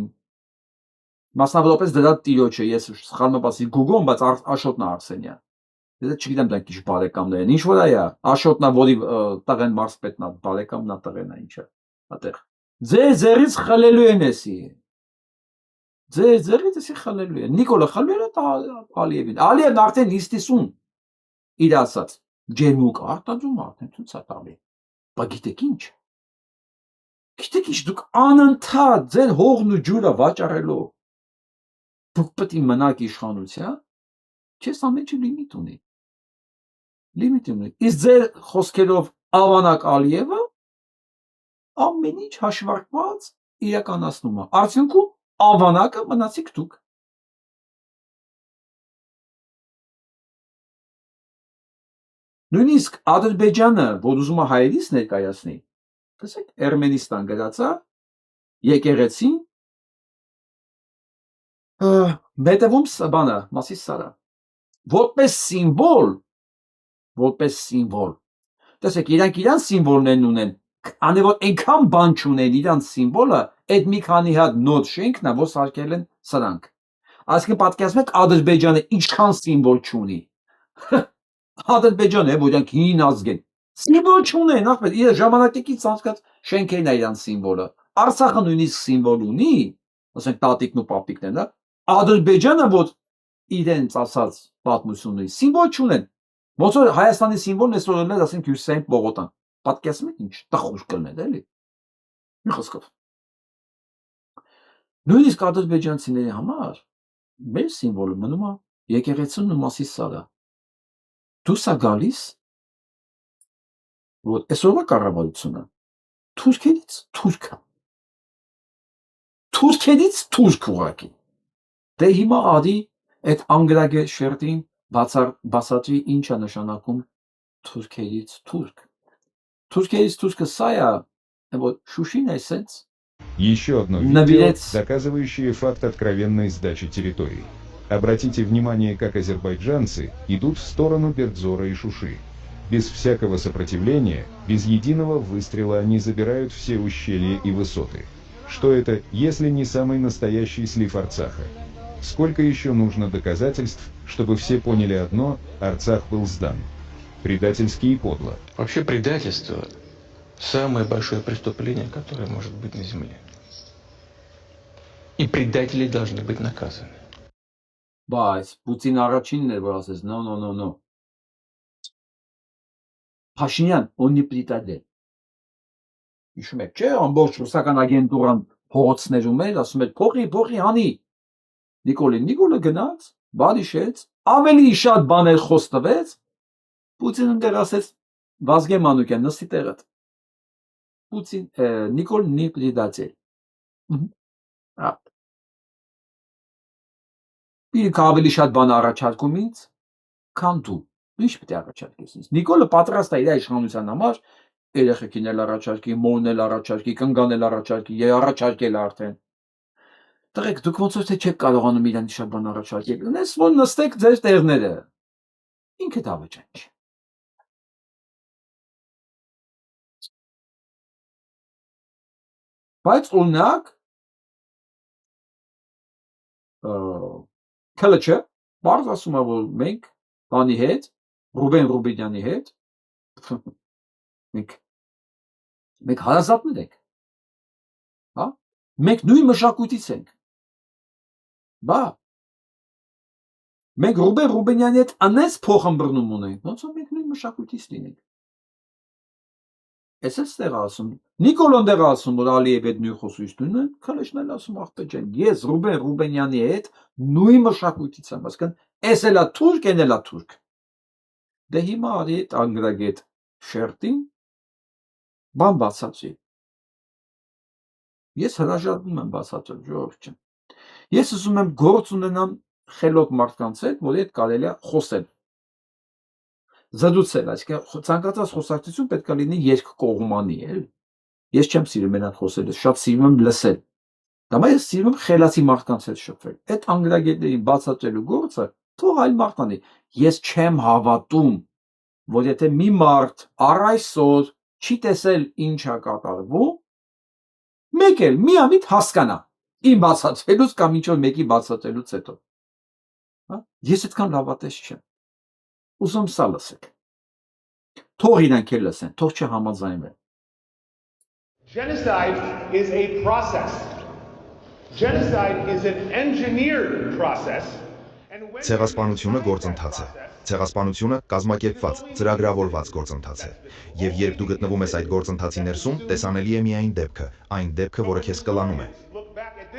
մասնավորապես դրա տիրոջը, ես սխալ մտածի Google-ում, բայց Աշոտն է Արսենյան։ Ես չգիտեմ դա քիչ բարեկամներ են, ինչ որ այա, Աշոտն է, որի տղեն մարզպետն է, բարեկամն է, տղեն է, ինչա, այդտեղ։ Ձեր ձեռից խլելու են էսի։ Ձեր ձեռից էսի խլելու են։ Նիկոլը խլել է Ալիևին։ Ալիևն արդեն իստիսուն իր ասած ջերմուկ արտադրում արդեն ցույց է տալի։ Բա գիտեք ինչ։ Գիտեք ինչ, դուք անընդհատ ձեր հողն ու ջուրը վաճառելով դուք պետք է մնաք իշխանության, չես ամեն ինչ լիմիտ ունի։ Լիմիտ ունի։ Իսկ ձեր խոսքերով Ավանակ Ալիևը ամեն ինչ հաշվարկված իրականացնում է։ Արդյունքում Ավանակը մնացիք դուք։ Նույնիսկ Ադրբեջանը, որ ուզում է հայերից ներկայացնի, տեսեք, Էրմենիստան գրածա, եկեղեցին մետևում բանը, մասիս սարա, որպես սիմվոլ, տեսեք, իրանք իրան սիմվոլներն ունեն, անևոր այնքան բան չունեն իրանք սիմվոլը, այդ մի քանի հատ նոտ շենքն է, որ սարքել են սրանք։ Այսինքն պատկերացնեք Ադրբեջանը ինչքան սիմվոլ չունի։ Ադրբեջանը, որ իրանք հին ազգ են, սիմվոլ չունեն, ախպետ, իր ժամանակակից ցանկացած շենքերն է իրան սիմվոլը։ Արցախը նույնիսկ սիմվոլ ունի, ասենք տատիկն ու պապիկն են, հա։ Ադրբեջանը, որ իրենց ասած պատմությունների սիմվոլ չունեն։ Ոնց որ Հայաստանի սիմվոլն է սորելներ, ասենք Հյուսիսային Պողոտան։ Պատկերացնեք ինչ տխուր կլներ, էլի։ Մի խոսքով։ Նույնիսկ ադրբեջանցիների համար մեր սիմվոլը մնում է եկեղեցին ու Մասիս սարը։ Դուրս է գալիս, որ այսօրվա կառավարությունը թուրքերից թուրքը։ Թուրքերից թուրք ուղղակի։ Դե հիմա արի այդ անգրագետ շերտին բացատրի ինչ է նշանակում թուրքերից թուրք։ Թուրքերից թուրքը սա է, որ Շուշին է սենց։
Еще одно видео, доказывающее факт откровенной сдачи территорий. Обратите внимание, как азербайджанцы идут в сторону Бердзора и Шуши. Без всякого сопротивления, без единого выстрела они забирают все ущелья и высоты. Что это, если не самый настоящий слив Арцаха? Сколько еще нужно доказательств, чтобы все поняли одно: Арцах был сдан. Предательски и подло.
Вообще предательство – самое большое преступление, которое может быть на земле. И предатели должны быть наказаны.
Բայց Պուտին առաջինն էր, որ ասեց no. Փաշինյան, он не предатель։ Հիշում եք, չէ, ամբողջ ռուսական ագենտուրան փողոցներում էր, ասում էր փողի հանի։ Նիկոլը գնաց, բարիշեց, ավելի շատ բաներ խոստվեց, Պուտինը դեռ ասեց Վազգեն Մանուկյան նստի տեղդ։ Նիկոլ не предатель։ Իրենք ավելի շատ բան առաջարկում ինձ, քան դու։ Ինչ պետք է առաջարկես ինձ։ Նիկոլը պատրաստ է իր իշխանության համար երեխեքին էլ առաջարկի, մորն էլ առաջարկի, կնգան էլ առաջարկի, առաջարկել արդեն։ Տղեկ, դուք ոնց որ թե չեք կարողանում իրան շատ բան առաջարկել։ Ունես որ նստեք ձեր տեղները։ Ինքը դավաճան չի։ Բայց օրինակ Քլչը բարձ ասում է, որ մենք բանի հետ, Ռուբեն Ռուբինյանի հետ մենք հարազատներ ենք, հա? Մենք նույն մշակույթից ենք, բա, մենք Ռուբեն Ռուբինյանի հետ անես փոխըմբռնում ունենք, ոնց որ մենք նույն մշակույթից լինենք, ես ես տեղ ասում, Նիկոլոն դեղ ասում, որ Ալիև հետ նույն խոսույթն են, Քլեչն էլ ասում աղբեջան, ես Ռուբեն Ռուբինյանի հետ նույն մշակույթից եմ, ասկան, ես էլա թուրք, են էլա թուրք։ Դե հիմա արի այդ անգրագետ շերտին բան բացատրի։ Ես հրաժարվում եմ բացատրել, ժողովուրդ ջան։ Ես ուզում եմ գործ ունենամ խելոք մարդկանց հետ, որի հետ կարելի է խոսել։ Զրուցել, այսինքն ցանկացած խոսակցություն պետք է լինի երկկողմանի, էլ։ Ես չեմ սիրում մենակ խոսելը, շատ սիրում եմ լսել։ Դա ես սիրում եմ խելացի մարդկանց հետ շփվել։ Այդ անգրագետներին բացատրելու գործը թող այլ մարդ անի։ Ես չեմ հավատում, որ եթե մի մարդ առ այսօր չի տեսել ինչ է կատարվում, մեկ էլ միամիտ հասկանա իմ բացատրելուց կամ ինչ որ մեկի բացատրելուց հետո։ Հա? Ես այդքան լավատես չեմ։ Ուզում սա լսեք։ Թող իրանք էլ լսեն, թող չհամաձայնվեն։
Genocide is a process. Genocide is an engineered process. Ցեղասպանությունը գործընթաց է։ Ցեղասպանությունը կազմակերպված, ծրագրավորված գործընթաց է։ Եվ երբ դու գտնվում ես այդ գործընթացի ներսում, տեսանելի է միայն դեպքը, այն դեպքը, որը քեզ կլանում է։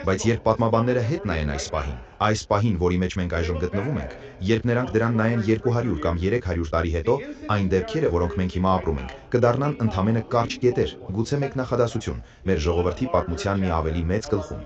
Բայց երբ պատմաբանները հետ նայեն այս պահին, որի մեջ մենք այժմ գտնվում ենք, երբ նրանք դրան նայեն 200 կամ 300 տարի հետո, այն դեպքերը, որոնք մենք հիմա ապրում ենք, կդառնան ընդամենը կարճ կետեր, գուցե մեկ նախադասություն, մեր ժողովրդի պատմության մի ավելի մեծ գլխում։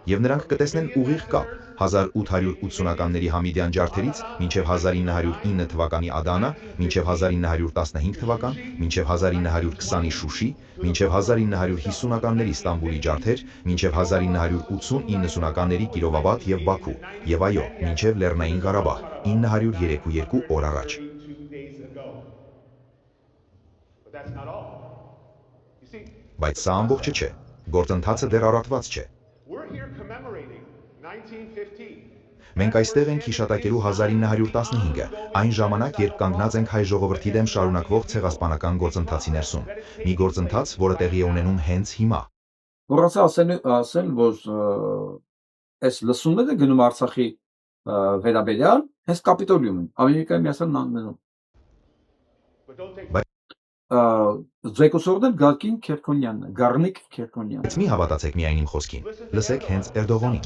Եվ նրանք կտեսնեն ուղիղ կապ 1880-ականների Համիդյան ջարդերից մինչև 1909 թվականի Ադանա, մինչև 1915 թվական, մինչև 1920-ի Շուշի, մինչև 1950-ականների Ստամբուլի ջարդեր, մինչև 1980-90-ականների Կիրովաբադ և Բաքու, և այո, մինչև Լեռնային Ղարաբաղ, 932 օր առաջ։ Բայց սա ամբողջը չէ, գործընթացը դեռ առատված չէ։ Մենք այստեղ ենք հիշատակելու 1915-ը, այն ժամանակ, երբ կանգնած ենք հայ ժողովրդի դեմ շարունակվող ցեղասպանական գործընթացի ներսում։ Մի գործընթաց, որը տեղի է ունենում հենց հիմա։
Որոնց ասել, որ այս լսումները գնում Արցախի վերաբերյալ հենց Կապիտոլիումին, Ամերիկայի Միացյալ Նահանգներում։ Զեկուցողներ Գարնիկ Քերքոնյանն։
Մի հավատացեք միայն իմ խոսքին, լսեք հենց Էրդողանին։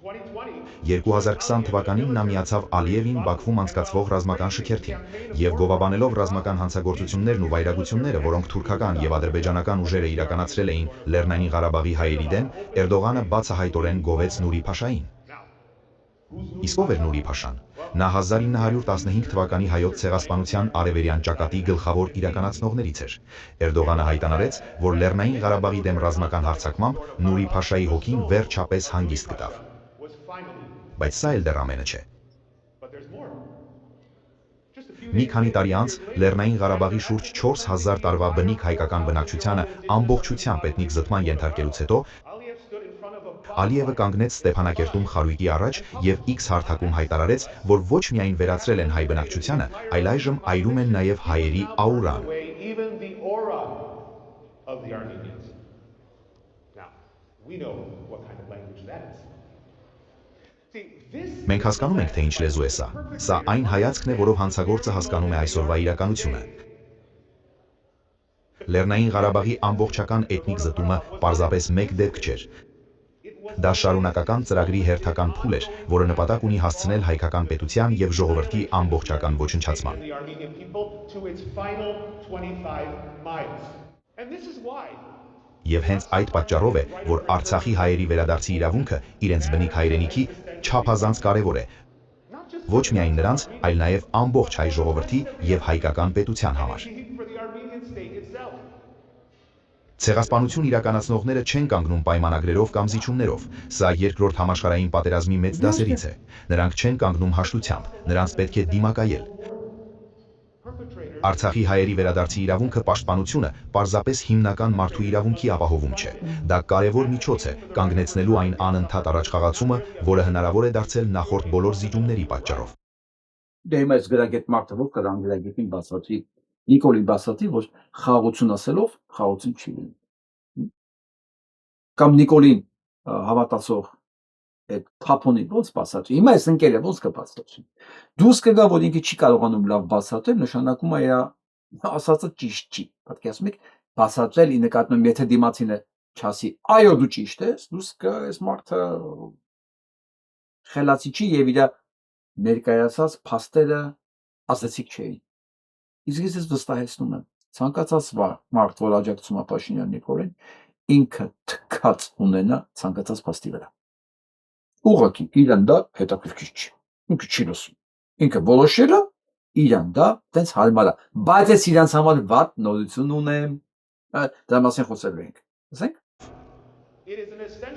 2020 թվականին նա միացավ Ալիևին Բաքվում անցկացվող ռազմական շքերթին և գովաբանելով ռազմական հանցագործություններն ու վայրագությունները, որոնք թուրքական և ադրբեջանական ուժերը իրականացրել էին Լեռնային Ղարաբաղի հայերի դեմ, Էրդողանը բացահայտորեն գովեց Նուրի Փաշային։ Իսկ ով էր Նուրի Փաշան։ Նա 1915 թվականի հայոց ցեղասպանության արևելյան ճակատի գլխավոր իրականացնողներից էր։ Էրդողանը հայտարարեց, որ Լեռնային Ղարաբաղի դեմ ռազմական հարձակմամբ Նուրի Փաշայի հոգին վերջապես հանգիստ գտավ։ Բայց սա էլ դեռ ամենը չէ։ Մի քանի տարի անց Լեռնային Ղարաբաղի շուրջ 4000 տարվա բնիկ հայկական բնակչությանը ամբողջությամբ էթնիկ զտման ենթարկելուց հետո Ալիևը կանգնեց Ստեփանակերտում խարույկի առաջ և X հարթակում հայտարարեց, որ ոչ միայն վերացրել են հայ բնակչությանը, այլ այժմ այրում են նաև հայերի աուրան։ Մենք հասկանում ենք, թե ինչ լեզու է սա։ Սա այն հայացքն է, որով հանցագործը հասկանում է այսօրվա իրականությունը։ Լեռնային Ղարաբաղի ամբողջական էթնիկ զտումը պարզապես մեկ դեպք չէր։ Դա շարունակական ծրագրի հերթական փուլ էր, որը նպատակ ունի հասցնել հայկական պետության և ժողովրդի ամբողջական ոչնչացման։ Եվ հենց այդ պատճառով է, որ Արցախի հայերի վերադարձի իրավունքը իրենց բնիկ հայրենիքի չափազանց կարևոր է, ոչ միայն նրանց, այլ նաև ամբողջ հայ ժողովրդի և հայկական պետության համար։ Ցեղասպանություն իրականացնողները չեն կանգնում պայմանագրերով կամ զիջումներով, սա երկրորդ համաշխարհային պատերազմի մեծ դասերից է։ Նրանք չեն կանգնում հաշտությամբ, նրանց պետք է դիմակայել։ Արցախի հայերի վերադարձի իրավունքը պաշտպանությունը պարզապես հիմնական մարդու իրավունքի ապահովում չէ։ Դա կարևոր միջոց է կանգնեցնելու այն անընդհատ առաջխաղացումը, որը հնարավոր է դարձել նախորդ բոլոր զիջումների պատճառով։
Դե հիմա այս գրագետ մարդը որ կրան գրագետին բացատրի, Նիկոլին բացատրի, որ խաղաղություն ասելով խաղաղություն չի լինում։ Կամ Նիկոլին հավատացող այդ թափոնի ոնց բացատրի։ Հիմա այս ընկերը ոնց կբացատրի։ Դուրս կգա, որ ինքը չի կարողանում լավ բացատրել, նշանակում է իր ասածը ճիշտ չի։ Պետք է ասում եք բացատրել ի նկատմամբ, եթե դիմացինը չասի, այո դու ճիշտ ես, դուրս կգա այս մարդը խելացի չի եւ իր ներկայացած փաստերը ասացիք չէին։ Իսկ ես վստահեցնում եմ, ցանկացած մարդ, որ աջակցում է Փաշինյան Նիկոլին, ինքը թքած ունենա ցանկացած փաստի վրա։ Ուղղակի իրան դա հետաքրքիր չի։ Ինքը չի լսում։ Ինքը որոշել է, իրան դա տենց հարմար է։ Բայց ես իրանց համար վատ նորություն ունեմ։ Դրա մասին խոսելու ենք։ Ասենք։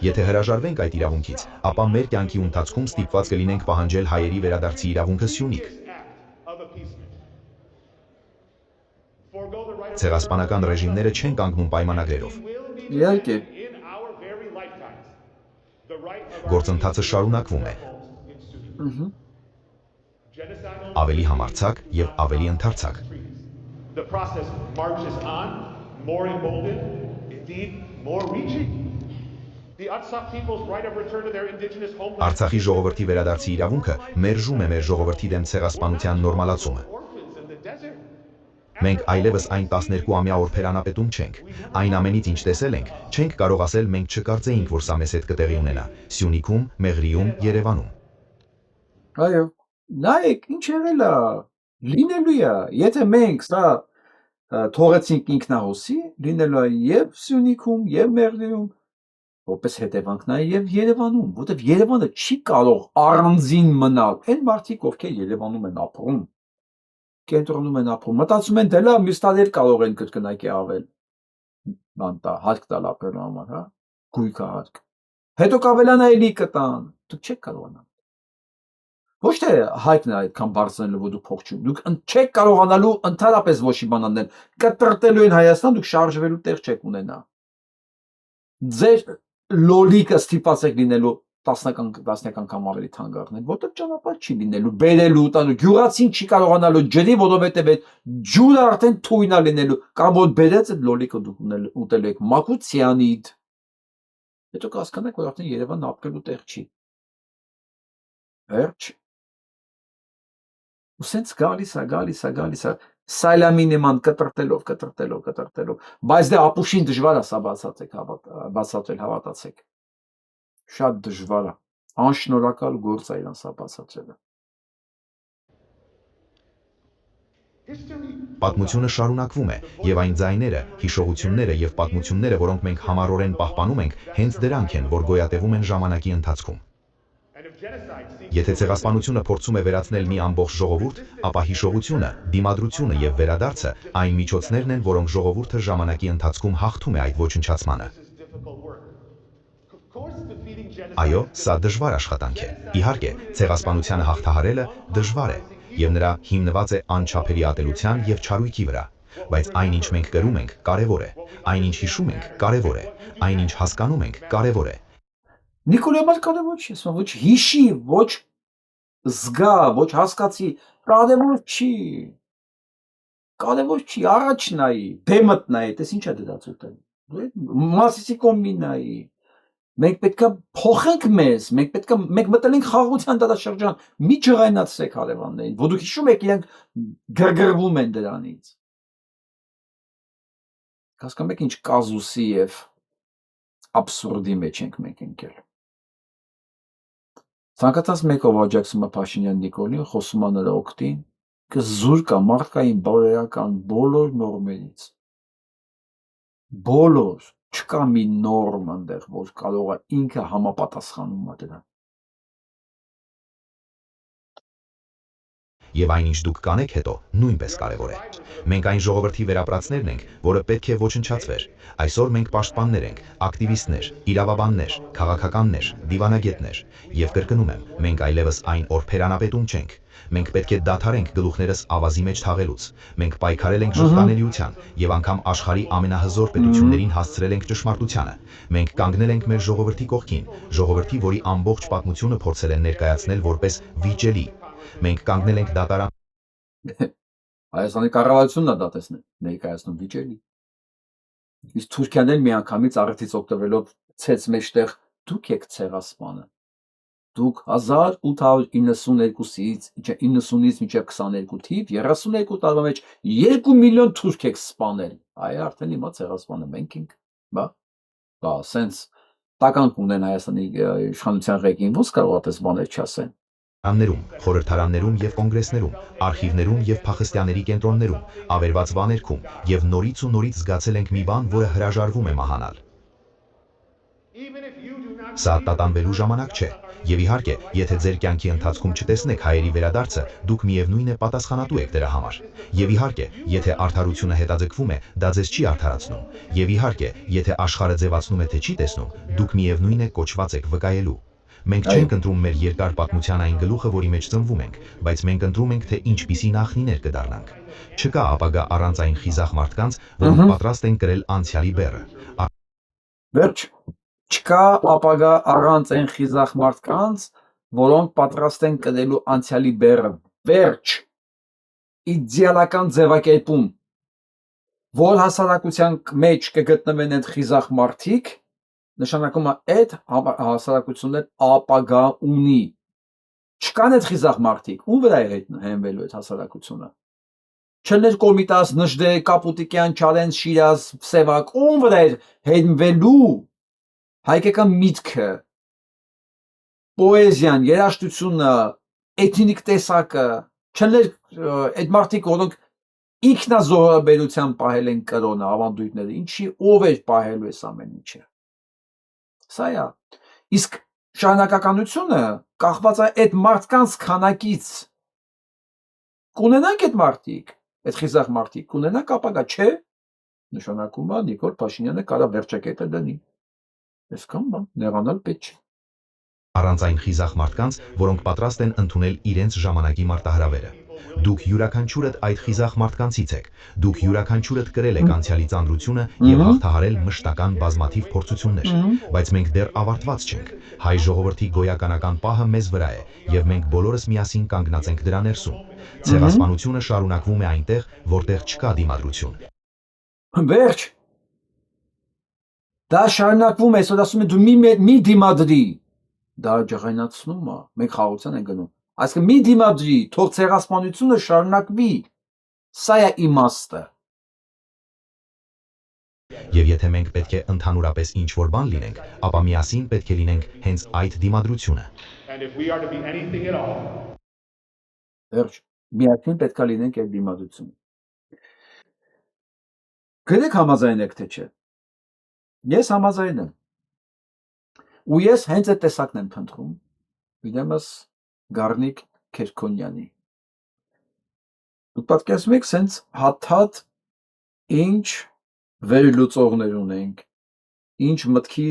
Եթե հրաժարվենք այդ իրավունքից, ապա մեր կյանքի ընթացքում ստիպված կլինենք պահանջել հայերի վերադարձի իրավունքը Սյունիք։ Ցեղասպանական ռեժիմները չեն կանգնում պայմանագրերով։
Իհարկե։
Գործընթացը շարունակվում է։ Ավելի համարձակ և ավելի ընդարձակ։ Արցախի ժողովրդի վերադարձի իրավունքը մերժում է մեր ժողովրդի դեմ ցեղասպանության նորմալացումը։ Մենք այլևս այն 12-ամյա օրբերանապետում չենք։ Այն ամենից ինչ տեսել ենք, չենք կարող ասել մենք չկարծեինք, որ սա մեզ հետ կտեղի ունենա Սյունիքում, Մեղրիում, Երևանում։
Այո, նայեք, ինչ եղել է, լինելու է, եթե մենք սա թողեցինք ինքնահոսի, լինելու է եւ Սյունիքում, եւ Մեղրիում, որպես հետևանք նաեւ եւ Երևանում, որտեւ Երևանը չի կարող առանձին մնալ։ Այն մարդիկ, ովքեր Երևանում են ապրում, կենտրոնում են ապրում, մտածում են, դե լավ, մյուս տարի կարող են կրկնակի ավել, բանտա, հարկ տալ ապրելու համար, հա, գույքը հարկ։ Հետո կավելանա էլի կտան, դուք չեք կարողանալ։ Ոչ թե հայկն է այդքան բարձրացնելու, որ դուք փող չունեք, դուք չեք կարողանալու ընդհանրապես ոչի բան անել, կտրտելու են Հայաստան, դուք շարժվելու տեղ չեք ունենա։ Ձեր լոլիկը ստիպված եք լինելու 10 անգամ ավելի թանկ առնել, որտեղ ճանապարհ չի լինելու, բերելու, տանու, գյուղացին չի կարողանալու ջրի, որովհետև այդ ջուրը արդեն թույն է լինելու, կամ որ բերեց այդ լոլիկը դուք ուտելու եք մակուցյանիդ։ Հետո կհասկանաք, որ արդեն Երևանն ապրելու տեղ չի։ Վերջ։ Ու սենց գալիս է, Սայլամի նման կտրտելով, բայց դե ապուշին դժվար է սա բացատրել, հավատացեք։ Շատ դժվար է, անշնորհակալ գործ է իրան սա բացատրելը։
Պատմությունը շարունակվում է, եւ այն ձայները, հիշողությունները եւ պատմությունները, որոնք մենք համառորեն պահպանում ենք, հենց դրանք են, որ գոյատևում են ժամանակի ընթացքում։ Եթե ցեղասպանությունը փորձում է վերացնել մի ամբողջ ժողովուրդ, ապա հիշողությունը, դիմադրությունը եւ վերադարձը այն միջոցներն են, որոնք ժողովուրդը ժամանակի ընթացքում հաղթում է այդ ոչնչացմանը։ Այո, սա դժվար աշխատանք է։ Իհարկե, ցեղասպանությանը հաղթահարելը դժվար է, եւ նրա հիմնված է անչափելի ատելության եւ չարույկի վրա, բայց այն ինչ մենք կրում ենք, կարեւոր է, այն ինչ հիշում ենք, կարեւոր է, այն ինչ հասկանում ենք, կարեւոր է։
Նիկոլը մար կարևոր չի, ասում ոչ հիշի, ոչ զգա, ոչ հասկացի, կարևոր չի, առաջ նայի, դեմդ նայի, տես ինչ է դրած ուտել, մասիսի կոմբի նայի, մենք պետք է փոխենք մեզ, մենք մտել ենք խաղաղության դարաշրջան, մի ջղայնացրեք հարևաններին, որ դուք հիշում եք իրենք գրգռվում են դրանից։ Հասկանում եք ինչ կազուսի եւ աբսուրդի մեջ ենք մենք ընկել։ Ցանկացած մեկով աջակցում է Փաշինյան Նիկոլին, խոսում է նրա օգտին, կզուր կա մարդկային բարոյական բոլոր նորմերից։ Բոլոր, չկա մի նորմ այնտեղ, որ կարող է ինքը համապատասխանում է դրան։
Եվ այն ինչ դուք կանեք հետո նույնպես կարևոր է։ Մենք այն ժողովրդի վերապրածներն ենք, որը պետք է ոչնչացվեր։ Այսօր մենք պաշտպաններ ենք, ակտիվիստներ, իրավաբաններ, քաղաքականներ, դիվանագետներ, եւ կրկնում եմ, մենք այլևս այն օրբերանապետում չենք։ Մենք պետք է դադարենք գլուխներս ավազի մեջ թաղելուց։ Մենք պայքարել ենք շղթաներիության եւ անգամ աշխարհի ամենահզոր պետություններին հասցրել ենք ճշմարտությանը։ Մենք կանգնել ենք մեր ժողովրդի կողքին, ժողովրդի, որի ամբողջ պատմությունը փորձել են ներկայացնել որպես վիճելի։ Մենք կանգնել ենք դատարան։
Հայաստանի կառավարությունն է դա տեսնել, ներկայացնում վիճելի։ Իսկ Թուրքիան էլ միանգամից առիթից օգտվելով ցեց մեջտեղ դուք եք ցեղասպանը։ Դուք 1892-ից 90-ից մինչև 22 թիվ 32 տարվա մեջ 2 միլիոն թուրք եք սպանել։ Այ արդեն հիմա ցեղասպանը մենք ենք։ Բա, սենց տականք ունեն Հայաստանի իշխանության ղեկին, ոնց կարող է դες բաներ չասեն։
Խորհրդարաններում եւ կոնգրեսներում, արխիվներում եւ փախստյաների կենտրոններում, ավերված վաներքում եւ նորից ու նորից զգացել ենք մի բան, որը հրաժարվում է մահանալ։ Սա տատանվելու ժամանակ չէ։ Եվ իհարկե, եթե ձեր կյանքի ընթացքում չտեսնեք հայերի վերադարձը, դուք միևնույն է պատասխանատու եք դրա համար։ Եվ իհարկե, եթե արդարությունը հետաձգվում է, դա ձեզ չի արդարացնում։ Եվ իհարկե, եթե աշխարհը ձևացնում է թե չի տեսնում, դուք միևնույն է կոչված եք վկայելու։ Մենք չենք ընտրում մեր երկար պատմության այն գլուխը, որի մեջ ծնվում ենք, բայց մենք ընտրում ենք, թե ինչպիսի նախնիներ կդառնանք։ Չկա ապագա առանց այն խիզախ մարդկանց, որոնք պատրաստ են կրել անցյալի բեռը։
Վերջ, չկա ապագա առանց այն խիզախ մարդկանց, որոնք պատրաստ են կրելու անցյալի բեռը։ Վերջ, իդեալական ձևակերպում, որ հասարակության մեջ կգտնվեն այդ խիզախ մարդիկ, Նշանակում է այդ հասարակություններ ապագա ունի։ Չկան այդ խիզախ մարդիկ, ում վրա է հենվելու այդ հասարակությունը։ Չներ Կոմիտաս, Նժդե, Կապուտիկյան, Չարենց, Շիրազ, Սևակ, ում վրա է հենվելու հայկական միտքը, պոեզիան, երաժշտությունը, էթնիկ տեսակը, չներ այդ մարդիկ, որոնք ինքնազոհաբերությամբ պահել են կրոնը, ավանդույթները, ինչի ով էր պահելու այս ամեն ինչը։ Սա է։ Իսկ շարունակականությունը կախված է այդ մարդկանց քանակից։ Կունենանք այդ մարդիկ, այդ խիզախ մարդիկ, կունենանք ապագա, չէ։ Նշանակում է Նիկոլ Փաշինյանը կարա վերջակետը դնի։ Այսքան բան, նեղանալ պետք չէ։
Առանց այն խիզախ մարդկանց, որոնք պատրաստ են ընդունել իրենց ժամանակի մարտահրավերը։ Դուք յուրաքանչյուրդ այդ խիզախ մարդկանցից եք։ Դուք յուրաքանչյուրդ կրել եք անցյալի ծանրությունը եւ հաղթահարել մշտական բազմաթիվ փորձություններ, բայց մենք դեռ ավարտված չենք։ Հայ ժողովրդի գոյականական պահը մեզ վրա է եւ մենք բոլորս միասին կանգնած ենք դրա ներսում։ Ցեղասպանությունը շարունակվում է այնտեղ, որտեղ չկա դիմադրություն։
Վերջ։ Դա շարունակվում է, այսօր ասում են դու մի դիմադրի։ Դա ջղայնացնում է, մենք խաղաղության ենք գնում։ Այսինքն մի դիմադրի, թող ցեղասպանությունը շարունակվի։ Սա է իմաստը։
Եվ եթե մենք պետք է ընդհանուրապես ինչ-որ բան լինենք, ապա միասին պետք է լինենք հենց այդ դիմադրությունը։
Վերջ, միասին պետք է լինենք այդ դիմադրությունը։ Գրեք համաձայն եք թե չէ։ Ես համաձայն եմ։ Ու ես հենց այդ տեսակն եմ փնտրում, իդեմս Գառնիկ Քերքոնյանի։ Դուք պատկերացնում եք, սենց հաթաթ ինչ վերլուծողներ ունենք, ինչ մտքի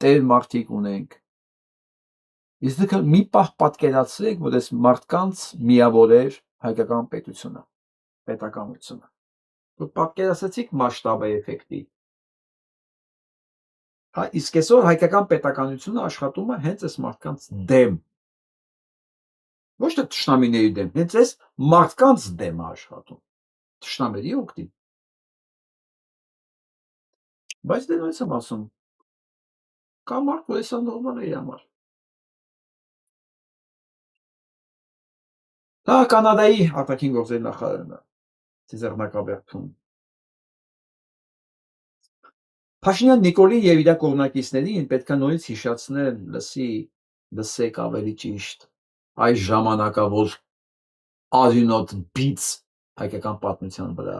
տեր մարդիկ ունենք։ Իսկ դուք մի պահ պատկերացրեք, որ այս մարդկանց միավորեր հայկական պետությունը, պետականությունը։ Դուք պատկերացրեցիք մասշտաբը էֆեկտի։ Իսկ այսօր հայկական պետականությունը աշխատում է հենց այս մարդկանց դեմ։ Ոչ թե թշնամիների դեմ, հենց այս մարդկանց դեմ է աշխատում։ Թշնամիների օգտին։ Բայց դե նույնս եմ ասում։ Կա մարդ, որ էսա նորմալ է իր համար։ Դա Կանադայի արտաքին գործերի նախարարն է, Ձեռնակաբերդում։ Փաշինյան Նիկոլին եւ իր կողմնակիցներին պետք է նորից հիշեցնել, լսեք ավելի ճիշտ, այս ժամանակավոր արյունոտ բիծ հայկական պատմության վրա։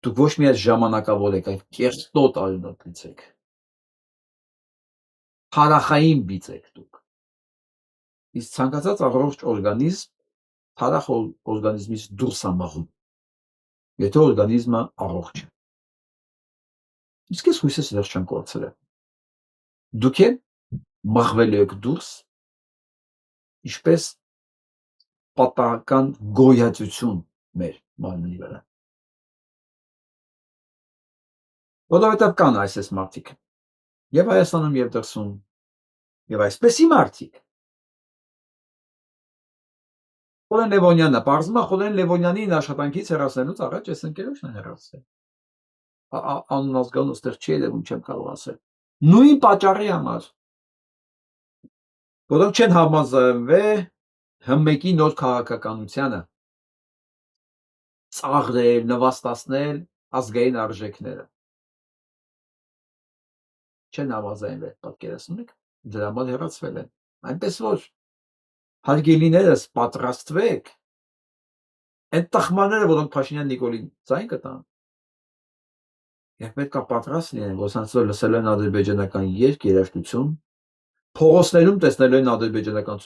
Դուք ոչ միայն ժամանակավոր եք, այլ կեղտոտ արյունոտ բիծ եք։ Թարախային բիծ եք դուք։ Իսկ ցանկացած առողջ օրգանիզմ թարախ օրգանիզմից դուրս է մղում, եթե օրգանիզմը առողջ է։ Իսկ ես հույսս վերջ չեմ կորցրել։ Դուք էլ մղվելու եք դուրս, ինչպես պատահական գոյացություն մեր մարմնի վրա։ Որովհետև կան այս մարդիկ, եւ Հայաստանում եւ դրսում, եւ այսպեսի մարդիկ։ Խորեն Լևոնյանը, պարզվում է Խորեն Լևոնյանին աշխատանքից հեռացնելուց առաջ այս ընկերոջն է հեռացել։ Անունազգանոց դեռ չի երևում, չեմ կարող ասել։ Նույն պատճառի համար, որոնք չեն համաձայնվել ՀՄԿ-ի նոր քաղաքականությանը, ծաղրել, նվաստացնել ազգային արժեքները։ Չեն համաձայնվել, պատկերացնում եք, դրա համար հեռացվել են։ Այնպես որ հարգելիներս պատրաստվեք, այդ տխմանները, որոնք Փաշինյան Նիկոլին ձայն կտան, եւ պետք է պատրաստ լինեն, որ սրանցով լսել են ադրբեջանական երգ, երաժշտություն, փողոցներում տեսնելու են ադրբեջանական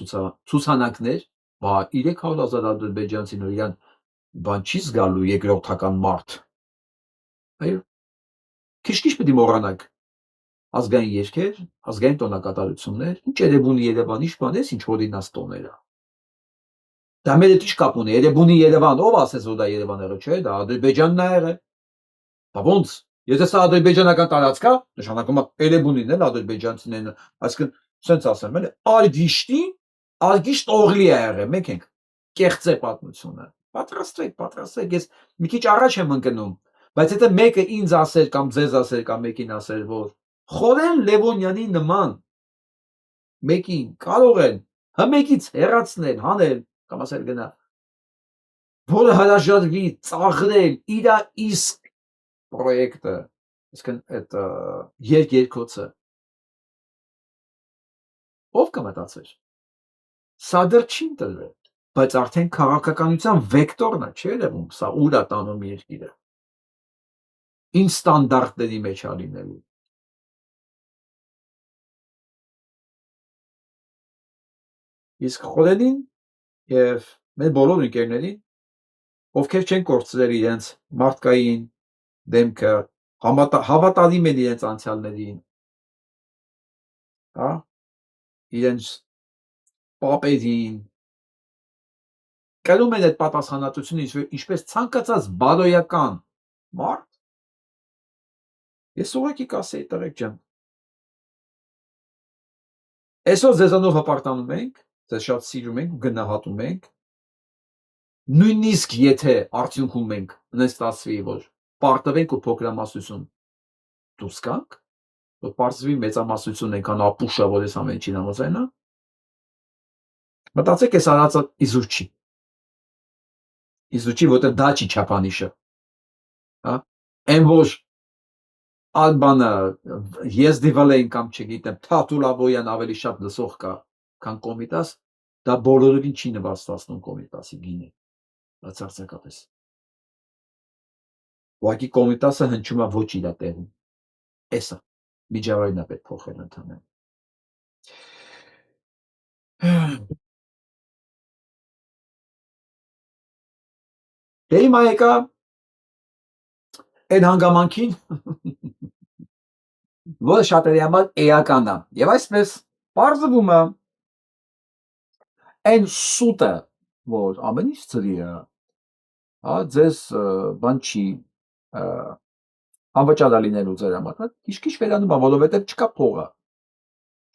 ցուցանակներ, բա 300,000 ադրբեջանցի նույնիսկ բան չի զգալու երկրորդական մարդ։ Այո։ Քիչ-քիչ պետք է մոռանանք ազգային երգեր, ազգային տոնակատարություններ, ինչ Երևանի Երևան, ինչ բան է, ինչ օրինաց տոները։ Դա մեր հետ ինչ կապ ունի, Երևանի Երևան, ով ասես որ դա Երևան եղել, չէ, դա Ադրբեջանն է եղել։ Բա ոնց, եթե սա ադրբեջանական տարածք է, նշանակում է Երևանին էլ ադրբեջանցիներն, այսինքն սենց ասեմ, էլ արգիշտ օղլի է եղել, մենք ենք կեղծե պատմությունը։ Պատրաստվեք, ես մի քիչ առաջ եմ ընկնում, Բայց եթե մեկը ինձ ասեր կամ ձեզ ասեր կամ մեկին ասեր, որ Խորեն Լևոնյանի նման մեկին կարող են մեկից հեռացնել, հանել, կամ ասել գնա, որը հրաժարվի ծաղրել իր իսկ պրոյեկտը, այսինքն այդ երկրոցը, ով կմտածեր։ Սա դեռ չի ընտրվել, բայց արդեն քաղաքականության վեկտորն է, չէ՞ եղում, սա ուր է տանում երկիրը։ Ինչ ստանդարտների մեջ է լինելու։ Իսկ Խորենին եւ մեր բոլոր ընկերներին, ովքեր չեն կորցրել իրենց մարդկային դեմքը, հավատալիմ են իրենց անցյալներին, հա, իրենց պապերին, կրում են այդ պատասխանատվությունը ինչպես ցանկացած բարոյական մարդ, ես ուղղակի կասեի տղեկ ջան, այսօր ձեզանով հպարտանում ենք, ձեզ շատ սիրում ենք, գնահատում ենք, նույնիսկ եթե արդյունքում մենք նստացվի, որ պարտվենք ու փոքրամասնություն դուրս գանք, որ պարզվի մեծամասնությունն այնքան ապուշ է, որ այս ամեն ինչին համաձայն է, մտածեք այս արածը իզուր չի, որտեղ դա չի չափանիշը, հա, այն որ Ալբանը Եզդիվալեին կամ չգիտեմ Թաթուլավոյան ավելի շատ լսող կա, քան Կոմիտաս, դա բոլորովին չի նվաստացնում Կոմիտասի գինը, բացարձակապես։ Ուղղակի Կոմիտասը հնչում է ոչ իր տեղում, էսա, միջավայրն է պետք փոխել ընդհանրեն։ Դե հիմա եկա այն հանգամանքին, որը շատերի համար էական է, եւ այսպես պարզվում է այն սուտը, որ ամեն ինչ ծրի է, հա, ձեզ բան չի անվճար լինելու ձեր համար, քիչ-քիչ վերանում է, որովհետեւ չկա փողը,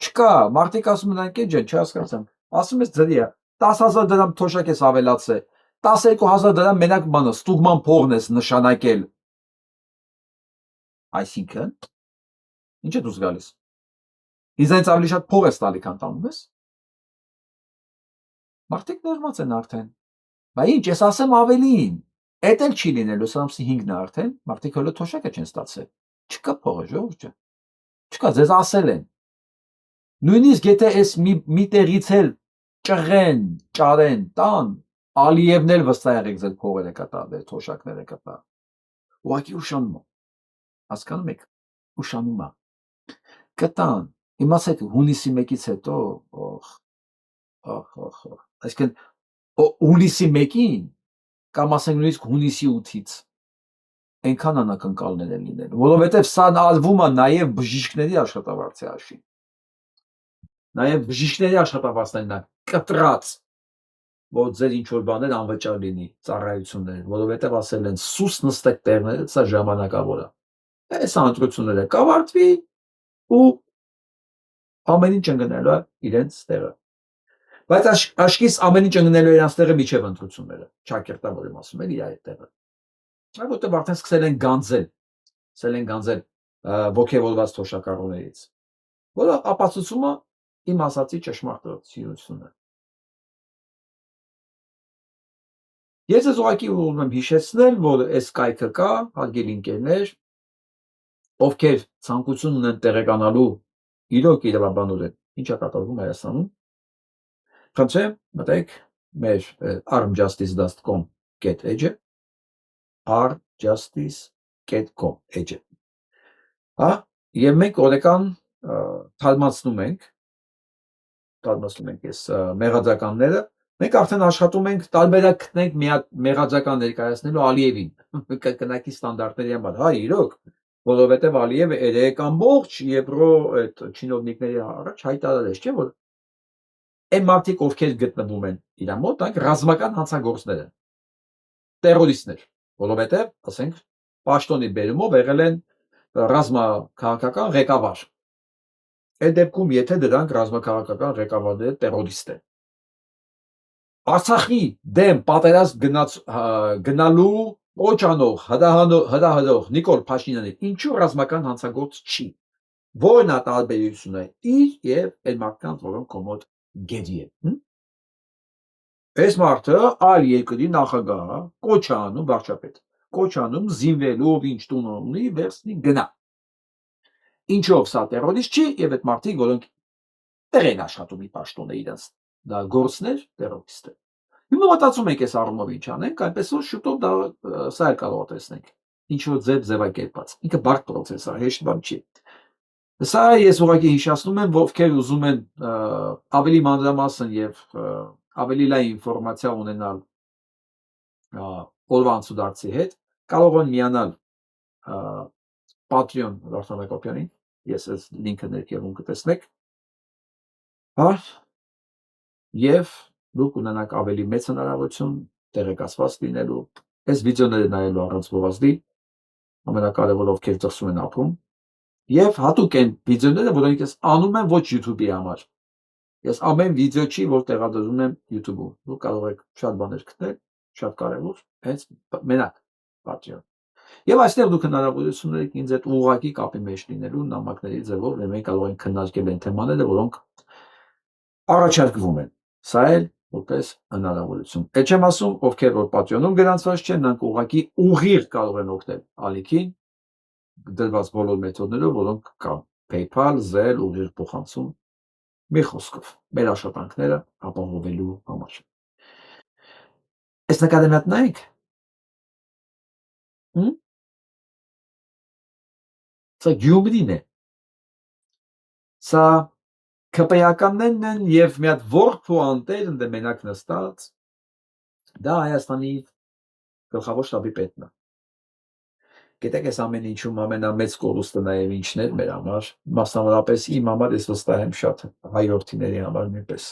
չկա, մարդիկ ասում են անկե ջան, չհասկացամ, ասում ես ծրի է, 10,000 դրամ թոշակ ես ավելացել, 12,000 դրամ մենակ բանը, ստուգման փողն ես նշանակել, այսինքն, ինչ է դուրս գալիս, ինձանից ավելի շատ փող ես տալի, քան տանում ես, մարդիկ ներված են արդեն, բա ինչ, ես ասեմ ավելին, էդ էլ չի լինելու, սա ամսի 5-ն է արդեն, մարդիկ հələ թոշակը չեն ստացել, չկա փողը, ժողովուրդ ջան, չկա, ձեզ ասել են, նույնիսկ եթե այս մի տեղից էլ ճղեն, ճարեն, տան, Ալիևն էլ վստահ եղեք ձեր փողերը կտա, ձեր թոշակները կտա, ուղղակի ուշանում է, հասկանում եք, ուշանում է, կտան, իմացեք հունիսի 1-ից հետո, այսինքն հունիսի 1-ին, կամ ասենք նույնիսկ հունիսի 8-ից, այնքան անակնկալներ են լինելու, որովհետև սա արվում է նաև բժիշկների աշխատավարձի հաշվին, նաև բժիշկների աշխատավարձներն է կտրած, որ ձեր ինչ-որ բաներ անվճար լինի, ծառայություններ, որովհետև ասել են սուս նստեք տեղները, սա ժամանակավոր է, այս ընտրությունները կավարտվի ու ամեն ինչ ընկնելու է իրենց տեղը, բայց աշկիս ամեն ինչ ընկնելու է իրենց տեղը միջև ընտրությունները, Չակերտավորը ասում են իր այդ տեղը, որովհետև արդեն սկսել են գանձել ոգևորված թոշակառուներից, որը ապացուցում է իմ ասացի ճշմարտությունը։ Ես ես ուղղակի ուզում եմ հիշեցնել, որ այս կայքը կա, հարգելի ընկերներ, ովքեր ցանկություն ունեն տեղեկանալու իրոք իրավաբանորեն ինչ է կատարվում Հայաստանում, խնդրեմ մտեք մեր armjustice.com էջը, armjustice.com էջը, հա, եւ մենք օրական թարմացնում ենք այս մեղադրականները, մենք արդեն աշխատում ենք տարբերակ գտնենք մեղադրական ներկայացնելու Ալիևին, կրկնակի ստանդարտների համար, հա, իրոք, որովհետև Ալիևը երեք ամբողջ եվրո այդ չինովնիկների առաջ հայտարարեց, չէ՞ որ այն մարդիկ, ովքեր գտնվում են իր մոտ, այդ ռազմական հանցագործներ են, տերորիստներ, որովհետև, ասենք, պաշտոնի բերումով եղել են ռազմաքաղաքական ղեկավար։ Այդ դեպքում, եթե դրանք ռազմաքաղաքական ղեկավարները տերորիստ են։ Արցախի դեմ պատերազմ գնալու Օճանող, հրահրող Նիկոլ Փաշինյանը ինչու ռազմական հանցագործ չի։ Որն է տարբերությունը իր եւ այդ մարդկանց, որոնք կոմոդ գերի են։ Այս մարդը այլ երկրի նախագահ կոչանում վարչապետ, կոչանում զինվելու ով ինչ տուն ունի վերցնի գնա։ Ինչով սա տերորիստ չի եւ այդ մարդիկ, որոնք տեղ են աշխատում ի պաշտոնը իրենց, դա գործներ տերորիստ է։ Հիմա մտածում ենք այս առումով ինչ անենք, այնպես որ շուտով դա սա էլ կարող տեսնենք։ Ինչ որ ձևակերպած։ Ինքը բարդ process է, հեշտ բան չի։ Սա ես ուղղակի հիշեցնում եմ, ովքեր ուզում են ավելի մանրամասն եւ ավելի լայն ինֆորմացիա ունենալ օրվա անցուդարձի հետ, կարող են միանալ Patreon Վարդան Հակոբյանին, ես այս լինքը ներքևում կտեսնեք։ Եվ դուք ունենաք ավելի մեծ հնարավորություն տեղեկացված լինելու, այս վիդեոները նայելու առանց գովազդի, ամենակարևորը ովքեր ծխսում են ապրում, եւ հատուկ են վիդեոները, որոնք ես անում եմ ոչ YouTube-ի համար։ Ես ամեն վիդեո չի, որ տեղադրում եմ YouTube-ում։ Դուք կարող եք շատ բաներ գտնել, շատ կարևոր, հենց մենակ Patreon։ Եվ այստեղ դուք հնարավորություն ունեք ինձ հետ ուղղակի կապի մեջ լինելու նամակների ձևով, եւ մենք կարող ենք քննարկել այն թեմաները, որոնք առաջարկվում են։ Սա էլ որպես հնարավորություն։ Այդ չեմ ասում, ովքեր որ Patreon-ում գրանցված չեն, նրանք ուղղակի ուղիղ կարող են օգնել ալիքին դրված բոլոր մեթոդներով, որոնք կան PayPal, Zelle, ուղիղ փոխանցում, մի խոսքով, մեր աշխատանքները ապահովելու համար։ Այս նկարը մոտ նայեք։ Սա Գյումրին է։ Սա քպեականներն են եւ մի հատ ворփու անտեր ընդ մենակ նստած։ Դա Հայաստանի գլխավոր շտաբի պետն է։ Գիտեք, այս ամեն ինչում ամենամեծ կորուստը նաեւ ինչն էր մեր համար, մասնավորապես իմ համար, ես վստահ եմ շատ հայրենիների համար նույնպես։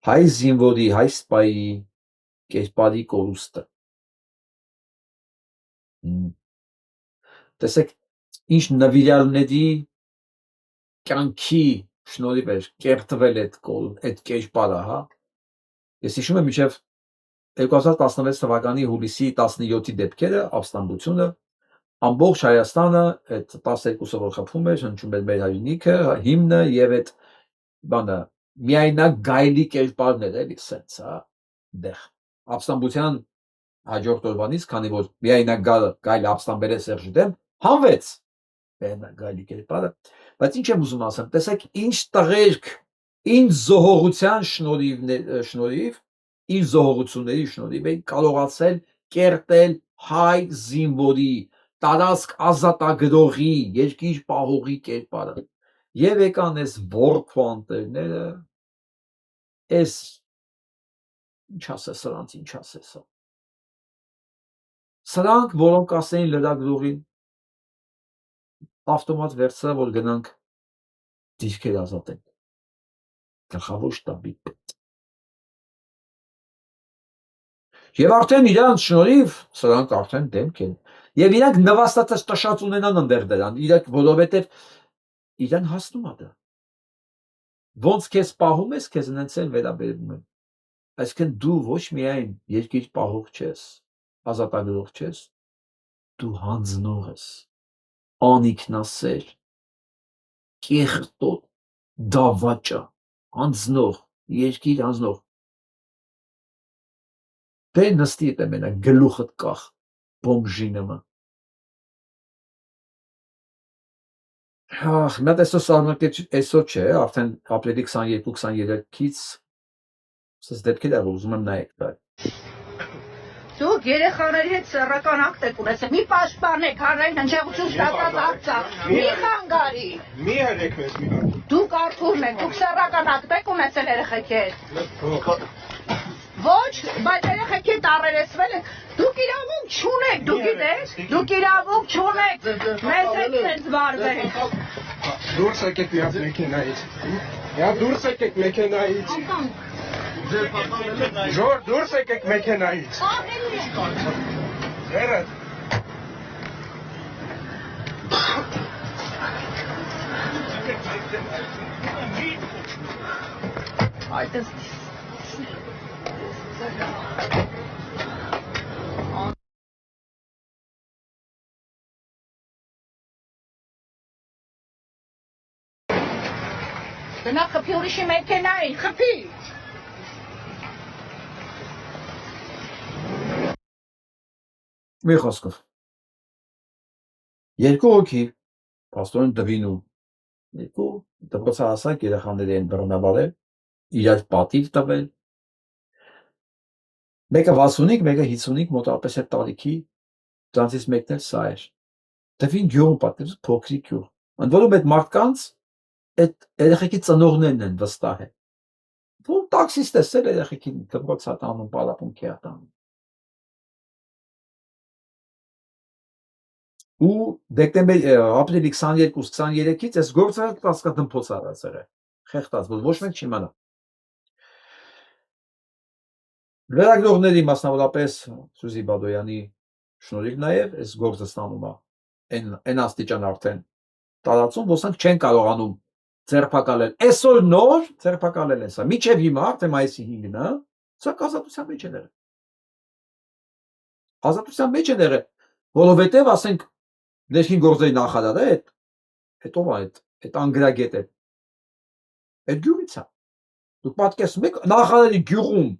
Հայ զինվորի, հայ սպայի կերպարի կորուստը։ Տեսեք, ինչ նվիրալների կյանքի շնորհիվ էր կերտվել այդ կերպարը, հա։ Ես հիշում եմ մինչև 2016 թվականի հուլիսի 17-ի դեպքերը, ապստամբությունը, ամբողջ Հայաստանը այդ 12-ը որ խփում էր, հնչում էր մեր հայրենիքը, հիմնը եւ այդ բանը միայնակ գայլի կերպարներ էլի սենց, հա, դեղ։ Ապստամբության հաջորդ օրվանից, քանի որ միայնակ գայլը ապստամբել է Սերժի դեմ, հանվեց գայլի կերպարը, բայց ինչ եմ ուզում ասեմ, տեսեք ինչ տղերք, ինչ զոհողության շնորհիվ, իր զոհողությունների շնորհիվ են կարողացել կերտել հայ զինվորի, տարածք ազատագրողի, երկիր պահողի կերպարը։ Եվ եկան այս ворփու անտերները, այս ինչ ասես սրանց, ինչ ասես։ Սրանք, որոնք ասեին լրագրողին, ավտոմատ վերցրա, որ գնանք դիրքեր ազատենք։ Գլխավոր շտաբի պետ։ Եվ արդեն իրանց շնորհիվ սրանք արդեն դեմք են։ Եվ իրանք նվաստացած տշած ունենան ընդեր դրան, իրանք որովհետև իրան հասնում է դա։ Ոնց քեզ պահում ես, քեզ նենց էլ վերաբերվում են։ Այսինքն դու ոչ միայն երկիր պահող չես, ազատագրող չես, դու հանձնող ես, անիքնասեր, կեղտոտ, դավաճա, հանձնող, երկիր հանձնող։ Դե նստի է մենակ գլուխդ կախ, բոմժի նման։ Մատ այսօր սարունակել այսօր չէ, արդեն ապրիլի 22-23-ից սես դեպքեր աղ ուզում եմ նայեք դա։
Դուք երեխաների հետ սեռական ակտ եք ունեցել, մի պաշտպանեք, հանրային հնչեղություն ստացած ակցա, մի խանգարի։ Մի հրեք մեզ մի հատ։ Դուք արթուրն եք, դուք սեռական ակտ եք ունեցել երեխեքի հետ։ Ոչ, բայց երեխեքի հետ առերեսվել եք, դուք իրավունք չունեք, դուք գիտեք, դուք իրավունք չունեք, մեզ հետ սենց վարվեք։ Դուրս եկեք միած մեքենայից, դուրս եկեք մեքենայից։ Ժոր, դուրս եկեք մեքենայից։ Երդ։ Այդպես Գնա խփի ուրիշի մեքենային, խփի։
Մի խոսքով։ Երկու հոգի, փաստորեն դվինում, երկու դպրոցահասակ երեխաների են բռնաբարել, իրար պատիվ տվել, մեկը 65, մեկը 55 մոտավորապես այդ տարիքի, դրանցից մեկն էլ սա էր։ Դվին գյուղը պատկերացրու փոքրիկ գյուղ։ Ընդ որում այդ մարդկանց այդ երեխեքի ծնողներն են վստահ է։ Որ տաքսիստ է սել երեխեքին դպրոց հատանում, պարապում քերտանում։ Ու դեկտեմբեր ապրիլի 22-23-ից այս գործը կասկադմփոց արածել է, խեղտած, որ ոչ մեկ չիմանա։ Լրագրողների մասնավորապես Սուզի Բադոյանի շնորհիվ նաև այս գործը ստանում է այն աստիճան արդեն տարածում, ոսանք չեն կարողանում ձերբակալել։ Այսօր նոր ձերբակալել են սա։ Մինչև հիմա արդեն մայիսի 5-ն է, սա ազատության մեջ է եղել։ Ազատության մեջ է եղել, որովհետև ասենք ներքին գործերի նախարարը այդ ով է այդ անգրագետ է։ Այդ գյուղից է։ Դուք պատկերացնում եք նախարարի գյուղում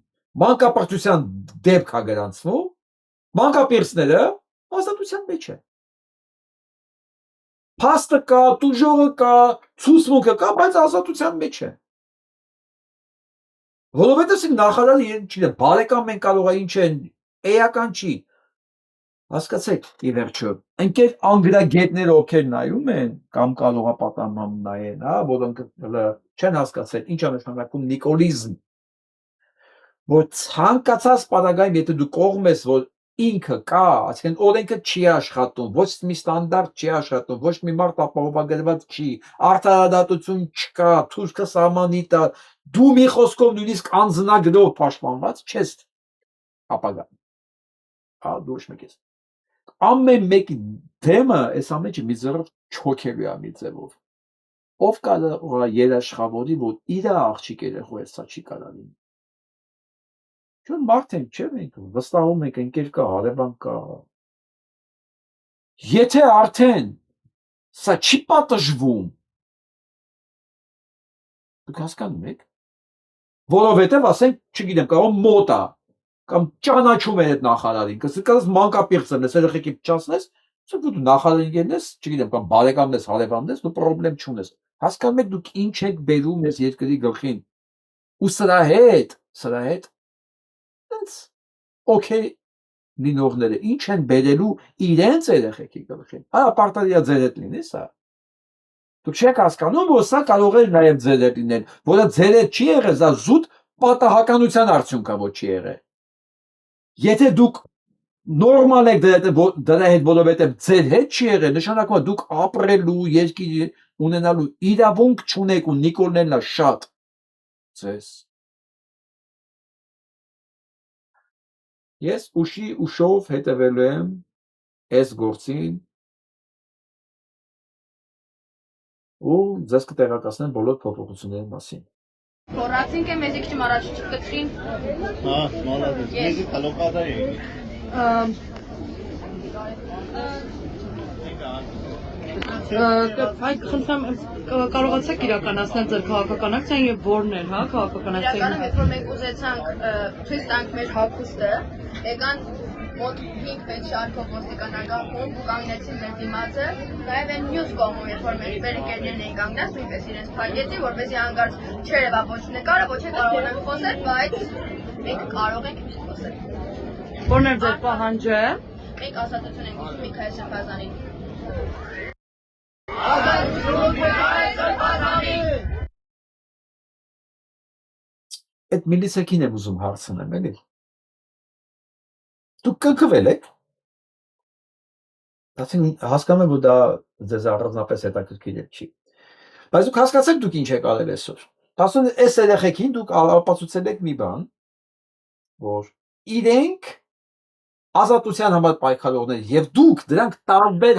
մանկապարտության դեպք է գրանցվում, մանկապերսները ազատության մեջ է։ Փաստը կա, տուժողը կա, ցուցմունքը կա, բայց ազատության մեջ է։ Որովհետև նախարարը չգիտեմ, բարեկամ են կարող է ինչ են, էական չի։ Հասկացեք, ի վերջո, ընկեր անգրագետները ովքեր նայում են, կամ կարող է պատանման նայեն, հա, որոնք չեն հասկացել ինչ է նշանակում նիկոլիզմ, որ ցանկացած պարագայում, եթե դու կողմ ես, որ ինքը կա, այսինքն օրենքը չի աշխատում, ոչ մի ստանդարտ չի աշխատում, ոչ մի մարդ ապահովագրված չի, արդարադատություն չկա, թուրքը սահմանի տա, դու մի խոսքով նույնիսկ անձնագրով պաշտպանված չես ապագա։ Հա, դու ոչ մեկ ես։ Ամեն մեկի դեմը այս ամենը մի ձեռով չոքելու է մի ձևով։ Ով կարող է երաշխավորի, որ իր աղջիկ երեխու է, սա չի կարող լինի։ Չուն մարդ ենք, չէ՞ մենք վստահում ենք, ընկեր կա, հարևան կա։ Եթե արդեն սա չի պատժվում, դուք հասկանում եք, որովհետև ասենք, չգիտեմ, կարող մոտ է, կամ ճանաչում է այդ նախարարին, կսկաս մանկապերսն ես, երեխեքի փչացնես, դու նախարարին գնես, չգիտեմ, կամ բարեկամն ես, հարևանն ես, դու պրոբլեմ չունես։ Հասկանում եք դուք ինչ եք բերում ես երկրի գլխին։ Ու սրա հետ օքեյ լինողները ինչ են բերելու իրենց երեխեքի գլխին։ Հա, ապարտարիա ձեր հետ լինի սա։ Դուք չեք հասկանում, որ սա կարող է նաև ձեր հետ լինել, որը ձեր հետ չի եղել, սա զուտ պատահականության արդյունք է, որ չի եղել։ Եթե դուք նորմալ եք դրա հետ, որովհետև ձեր հետ չի եղել, նշանակում է դուք ապրելու, երկիր ունենալու իրավունք չունեք ու Նիկոլներն է շատ ձեզ։ Ես ուշով հետևելու եմ այս գործին ու ձեզ կտեղեկացնեմ բոլոր փոփոխությունների մասին։
Խորացինք է մեզի քիչ առաջ չկտրին։
Հա, մալադես, մեզի կալոկադա է։
Այդ խնդրեմ կարողացեք իրականացնել ձեր քաղաքական ակցիան եւ որն էր, հա, քաղաքական ակցիան։
Իրականում երբ որ մենք ուզեցանք ցույց տանք մեր հագուստը, եկան մոտ 5-6 շարքով ոստիկանական ու կանգնեցին մեր դիմացը, նաև այն մյուս կողմում, երբ որ մեր բերիկերներն էին կանգնած, նույնպես իրենց փակեցին, որպեսզի հանկարծ չերևա ոչ նկարը, ոչ էլ կարողանանք խոսել, բայց մենք կարող ենք խոսել։
Որն է ձեր պահանջը։
Մենք ազատություն ենք ուզում Միքայել Սրբազանին։
Այդ միլիսեքին եմ ուզում հարցնեմ, էլի։ Դուք կնքվել եք։ Հասկանում եմ, որ դա ձեզ առանձնապես հետաքրքիր չի։ Բայց դուք հասկացեք դուք ինչ եք արել այսօր։ Ասում եմ, այս երեխեքին դուք ապացուցել եք մի բան, որ իրենք ազատության համար պայքարողներ եւ դուք դրանք տարբեր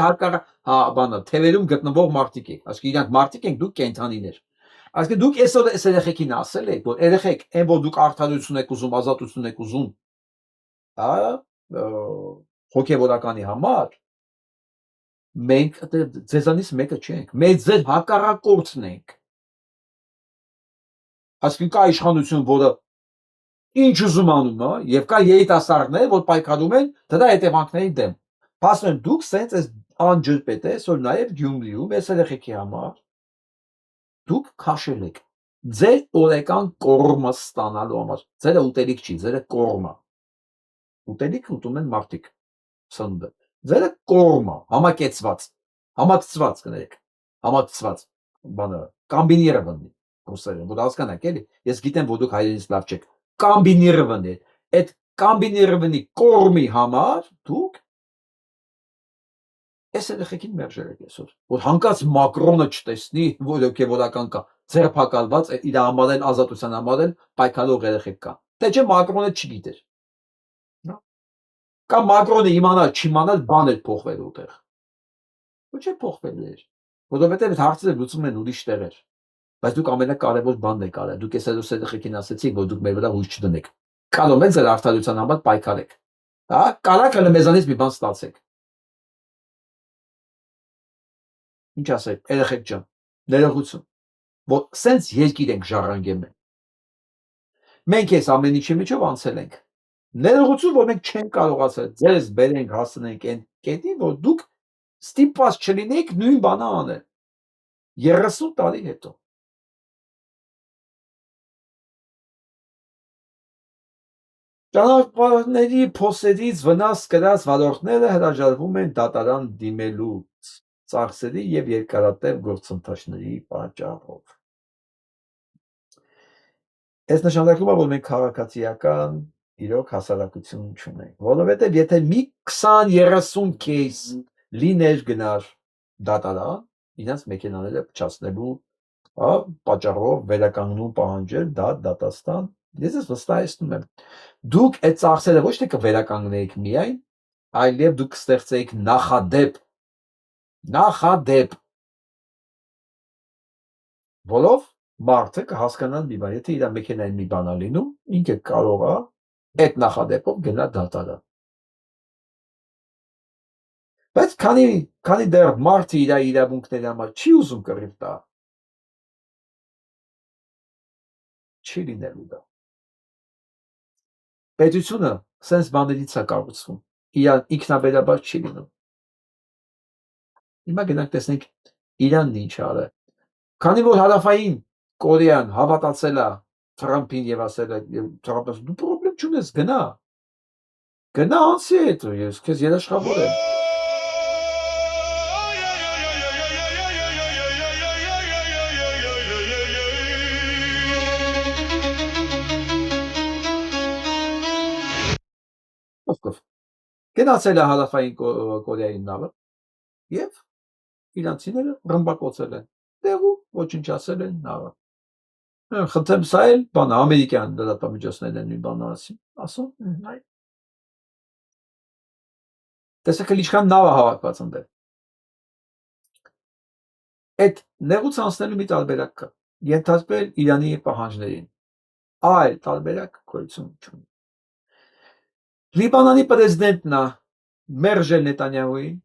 թևերում գտնվող մարդիկ եք։ Այսինքն իրանք մարդիկ են, դուք կենթանիներ։ Այսինքն դուք այսօր այս երեխեքին ասել եք, որ երեխեք, այն որ դուք արդարություն եք ուզում, ազատություն եք ուզում, հոգևորականի համար, մենք ձեզանից մեկը չենք, մենք ձեր հակառակորդն ենք։ Այսինքն կա իշխանություն, որը ինչ ուզում անում է, եւ կա երիտասարդներ, որ պայքարում են դրա հետևանքների դեմ։ Ասում եմ, դուք սենց այս անջրպետ ես, որ նաեւ Գյումրիում այս երեխեքի համար դուք քաշել եք ձեր օրեկան կորմը ստանալու համար։ Ձերը ուտելիք չի, ձերը կորմը։ Ուտելիք ուտում են մարդիկ։ Սննդը։ Ձերը կորմը, համակցված կներեք, համակցված բանը, կոմբինիրованный ռուսերեն, որ հասկանաք էլի։ Ես գիտեմ, որ դուք հայերենից լավ չեք։ Կոմբինիրованный, այդ կոմբինիրованный կորմի համար դուք այս երեխեքին մերժել եք այսօր, որ հանկարծ Մակրոնը չտեսնի, որ հոգևորական կա, ձերբակալված իր համար էլ ազատության համար էլ պայքարող երեխեք կա։ Թե չէ Մակրոնը չգիտեր։ Կամ Մակրոնը իմանալ, չիմանալ բան էր փոխվել ուտեղ։ Ոչ է փոխվել էր, որովհետև այդ հարցերը լուծում են ուրիշ տեղեր։ Բայց դուք ամենակարևոր բանն եք արել։ Դուք այս երեխեքին ասեցիք, որ դուք մեր վրա հույս չդնեք։ Կարող եք ձեր արդարության համար պայքարեք։ Հա, կարաք հələ մեզանից մի բան ստացեք։ Ինչ ասեք, երեխեք ջան, ներողություն, որ սենց երկիր ենք ժառանգել մենք։ Մենք այս ամեն ինչի միջով անցել ենք։ Ներողություն, որ մենք չենք կարողացել ձեզ բերենք, հասցնենք այն կետին, որ դուք ստիպված չլինեք նույն բանը անել 30 տարի հետո։ Ճանապարհների փոսերից վնաս կրած վարորդները հրաժարվում են դատարան դիմելուց ծախսերի եւ երկարատև գործընթացների պատճառով։ Այս նշանակում է, որ մենք քաղաքացիական իրոք հասարակություն չունենք, որովհետև եթե մի 20-30 кейս լիներ գնար դատարան, իրենց մեքենաները փչացնելու պատճառով վերականգնում պահանջել դա դատաստան, ես ես վստահեցնում եմ, դուք այդ ծախսերը ոչ թե կվերականգնեիք միայն, այլև դուք կստեղծեիք նախադեպ, որով մարդը կհասկանան մի բան, եթե իր մեքենային մի բան է լինում, ինքը կարող է այդ նախադեպով գնա դատարան։ Բայց քանի դեռ մարդը իր իրավունքների համար չի ուզում կռիվ տա, չի լինելու դա։ Պետությունը սենց բաներից է կառուցվում, ինքնաբերաբար չի լինում։ Հիմա գնանք տեսնենք Իրանն ինչ արել։ Քանի որ Հարավային Կորեան հավատացել է Թրամփին եւ ասել է Թրամփը դու պրոբլեմ չունես, գնա անցի հետո ես քեզ երաշխավորեմ։ Գնացել է Հարավային Կորեայի նավը եւ իրանցիները ռմբակոծել են, տեղում ոչնչացել են նավը։ Խնդրեմ, սա էլ բան ամերիկյան լրատվամիջոցներն են մի բան ասում, այ։ Տեսեք ինչքան նավ է հավաքված ընդդեմ։ Այդ նեղուց անցնելու մի տարբերակ կա, ենթարկվել Իրանի պահանջներին, այլ տարբերակ գոյություն չունի։ Լիբանանի պրեզիդենտն է մերժել Նետանյահուին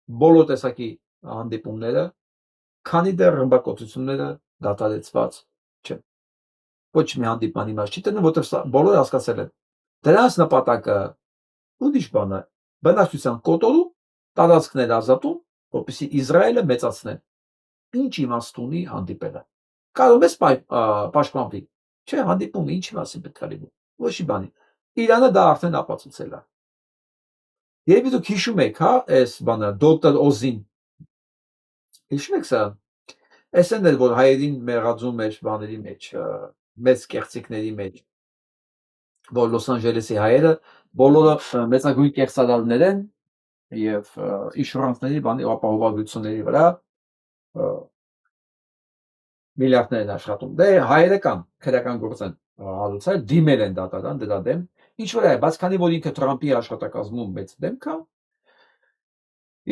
բոլոր տեսակի հանդիպումները, քանի դեռ ռմբակոծությունները դադարեցված չեն։ Ոչ մի հանդիպման իմաստ չի տրվում, որտեղ բոլորը հասկացել են։ Դրանց նպատակը ուրիշ բան է, բնակչության կոտորում, տարածքներ ազատում, որպեսզի Իսրայելը մեծացնեն։ Ինչ իմաստ ունի հանդիպելը։ Կարող ես պաշտպանվի։ Չէ, հանդիպումը ինչի մասին պետք է լինի։ Ոչ մի բանի։ Իրանը դա արդեն ապացուցել է։ Երբ դուք հիշում եք, հա, այս բանը դոկտոր Օզին։ Հիշում եք սա։ Էսեն էլ որ հայերին մեղադրում էր բաների մեջ, մեծ կեղծիքների մեջ, որ Լոս Անջելեսի հայերը բոլորը մեծագույն կեղծարարներ են եւ ինշուրանսների բանի ապահովագրությունների վրա միլիարդներ են աշխատում։ Դե հայերը կան, քրեական գործ են հարուցել, դիմել են դատարան դրա դեմ։ Ինչ որ է, բայց քանի որ ինքը Թրամփի աշխատակազմում մեծ դեմք է,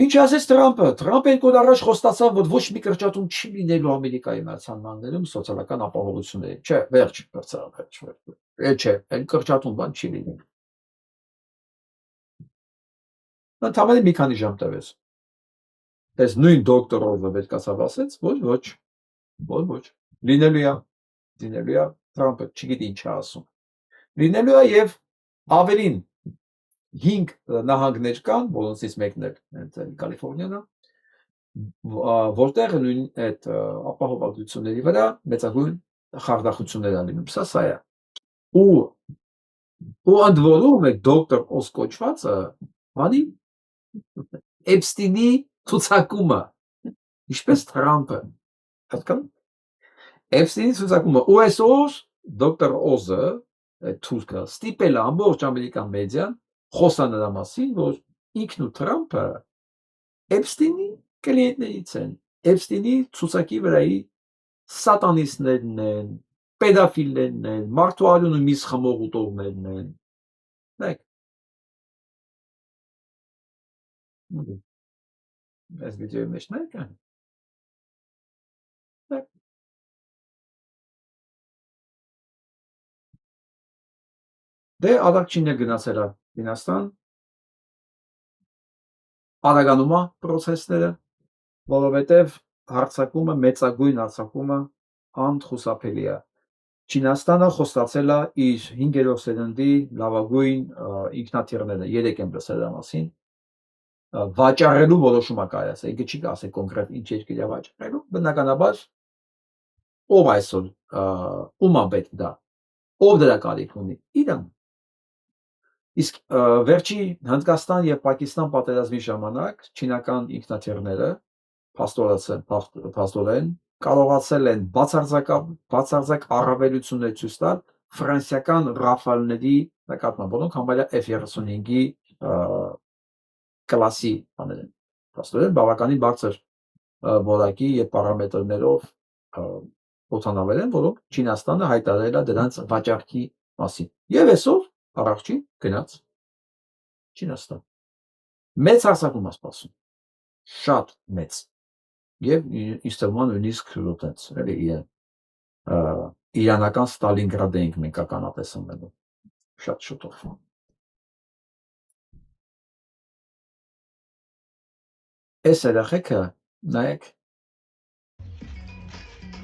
ինչ ասեց Թրամփը, Թրամփը երկու օր առաջ խոստացավ, որ ոչ մի կրճատում չի լինելու Ամերիկայի Միացյալ Նահանգներում սոցիալական ապահովությունների։ Չէ, վերջ, չէ, այն կրճատում բան չի լինելու։ Ընդամենը մի քանի ժամ տևեց։ Այս նույն դոկտոր Օզը վերկացավ ասեց, ոչ, լինելու է։ լինելու է Թրամփը չգիտի ինչ է ասում։ Լինելու է եւ ավելին 5 նահանգներ կան, որոնցից մեկն է Կալիֆոռնիան է, որտեղ նույն այդ ապահովագրությունների վրա մեծագույն խարդախություններ են լինում։ Սա է։ Ու ընդ որում է դոկտոր Օս կոչվածը բանի Էփստինի ցուցակումը, ինչպես Թրամփը, հասկանում։ Էփստինի ցուցակումը ու այսօր դոկտոր Օզը թուրքը ստիպել է ամբողջ ամերիկյան մեդիան խոսան նրա մասին, որ ինքն ու Թրամփը Էփստինի կլիենտներից են, Էփստինի ցուցակի վրայի սատանիստներն են, պետաֆիլներն են, մարդու արյունը միս խմող ուտողներն են։ Դեք։ Այս վիդեոյի մեջ նայեք։ Դե Ադակչինը գնացել է Վինաստան, արագանում է պրոցեսները, որովհետև հարձակումը, մեծագույն հարձակումը անխուսափելի է։ Չինաստանը խոստացել է իր 5-րդ սերնդի լավագույն ինքնաթիռները, 3 եմ լսել դրա մասին, վաճառելու որոշում է կայացել, ինքը չի ասել կոնկրետ ինչ երկիր է վաճառելու, բնականաբար ով այսօր ում է պետք դա, ով դրա կարիք ունի, Իրան։ Իսկ վերջի Հնդկաստան եւ Պակիստան պատերազմի ժամանակ չինական ինքնաթիռները փաստորեն կարողացել են բացարձակ առավելություններ ցույց տալ ֆրանսիական Ռաֆալների նկատմամբ, որոնք համարյա F-35-ի կլասի բաներ են։ Փաստորեն բավականին բարձր որակի եւ պարամետրներով օդանավեր են, որոնք Չինաստանը հայտարարել է դրանց վաճառքի մասին։ Եվ այսօր առաջին գնաց Չինաստան։ Մեծ հարձակում է սպասում։ Շատ մեծ։ Եվ ինձ թվում է նույնիսկ շուտից, էլի իրանական Ստալինգրադ ենք մենք ականատես ունենալու։ Շատ շուտով։ Այս երեխեքը նայեք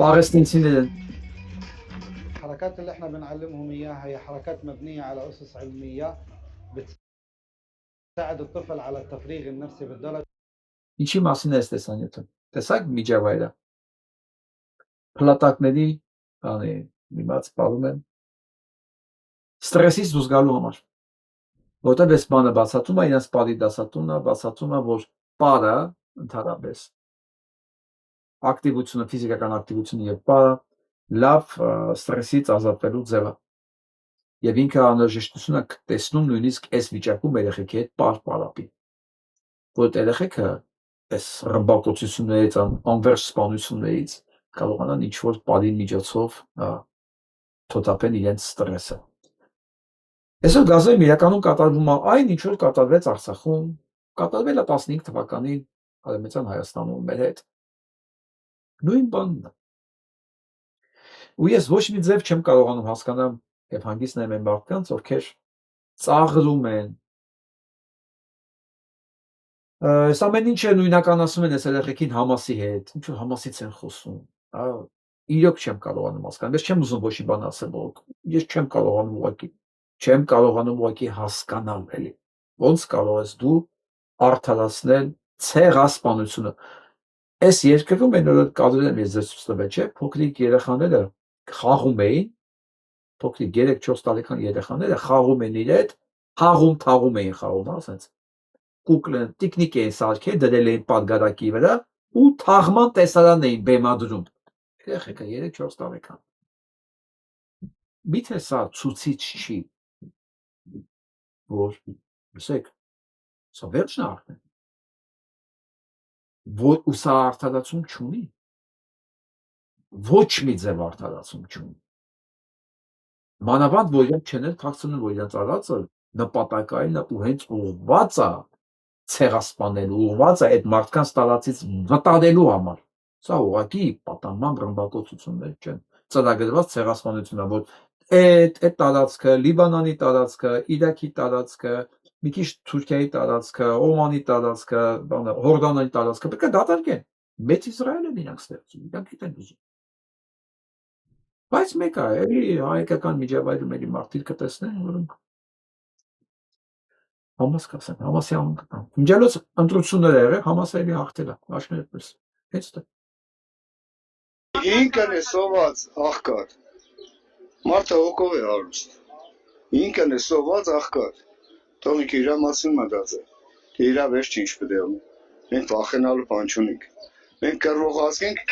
պաղեստինցիները
الحركات اللي احنا بنعلمهم اياها هي حركات مبنيه على اسس علميه بتساعد الطفل على التفريغ النفسي بالدرجه
Ինչի մասին է տեսանյութը։ Տեսակ միջավայրը։ Փլատակների, անի, դիմաց պարում են ստրեսից դուրս գալու համար։ Որտեղ այս բանը բացատրում է իրենց բարի դասատունը, բացատրում է, որ պարը ընդհանրապես ակտիվությունը, ֆիզիկական ակտիվությունը եւ պարը լավ ստրեսից ազատվելու ձև է։ Եվ ինքը անհրաժեշտությունը տեսնում նույնիսկ այս վիճակում երեխեքի հետ պարապի։ Որ երեխեքը այս ռմբակոծություններից, անվերջ սպանություններից կարողանան ինչ-որ բարի միջոցով թոթափեն իրենց ստրեսը։ Այսօր Գազայում իրականում կատարվում է այն, ինչ որ կատարվեց Արցախում, կատարվել է 15 թվականին Արևմտյան Հայաստանում մեր հետ։ Նույն բանն է։ Ու ես ոչ մի ձև չեմ կարողանում հասկանալ եւ հանգիստ նայեմ այն մարդկանց, ովքեր ծաղրում են։ Այս ամեն ինչը նույնականացում են այս երեխեքին Համասի հետ, ինչ որ Համասից են խոսում։ Իրոք չեմ կարողանում հասկանալ, ես չեմ ուզում ոչ մի բան ասել, ես չեմ կարողանում ուղղակի հասկանալ էլի։ Ոնց կարող ես դու արդարացնել ցեղասպանությունը։ Այս երկրում այն որ կադրել եմ ես ձեզ ցույց տվել, չէ՞, փոքրիկ երեխաները խաղում էին, փոքրիկ 3-4 տարեկան երեխաները խաղում են իր հետ, թաղում էին խաղում, ասենց։ Կուկլեն, տիկնիկ էին սարքել, դրել էին պատգարակի վրա ու թաղման տեսարան էին բեմադրում։ Երեխեքը 3-4 տարեկան։ Միթե սա ցուցիչ չի, որ լսեք, սա վերջն է արդեն, որ ու սա արդարացում չունի, ոչ մի ձև արդարացում չունի, մանավանդ, որ իրենք չեն էլ թաքցնում, որ իրենց արածը նպատակային ու հենց ուղղված է ցեղասպանելու, ուղղված է այդ մարդկանց տարածից վտարելու համար, սա ուղղակի պատանման ռմբակոծություններ չեն, ծրագրված ցեղասպանություն է, որ այդ տարածքը, Լիբանանի տարածքը, Իրաքի տարածքը, մի քիչ Թուրքիայի տարածքը, Օմանի տարածքը, Հորդանանի տարածքը պետք է դատարկեն։ Մեծ Իսրայելը իրանք ստեղծում, իրանք գիտեն ուզում։ Բայց մեկ է, էլի հայկական միջավայրում էլի մարդիկ կտեսնեն, որոնք Համաս կասեն, Համասի անուն կտան։ Միջելոց ընտրություններ եղել, Համասը էլի հաղթել է, աշներ պես։ Հենց դա։
Ինքն է սոված աղքատ։ Մարդը հոգով է հարուստ։ Ինքն է սոված աղքատ։ Թող ինքը իր մասին մտածի։ Թե իր վերջը ինչ պետք է ունի։ Մենք վախենալու բան չունենք։ Մենք կռվող ազգ ենք,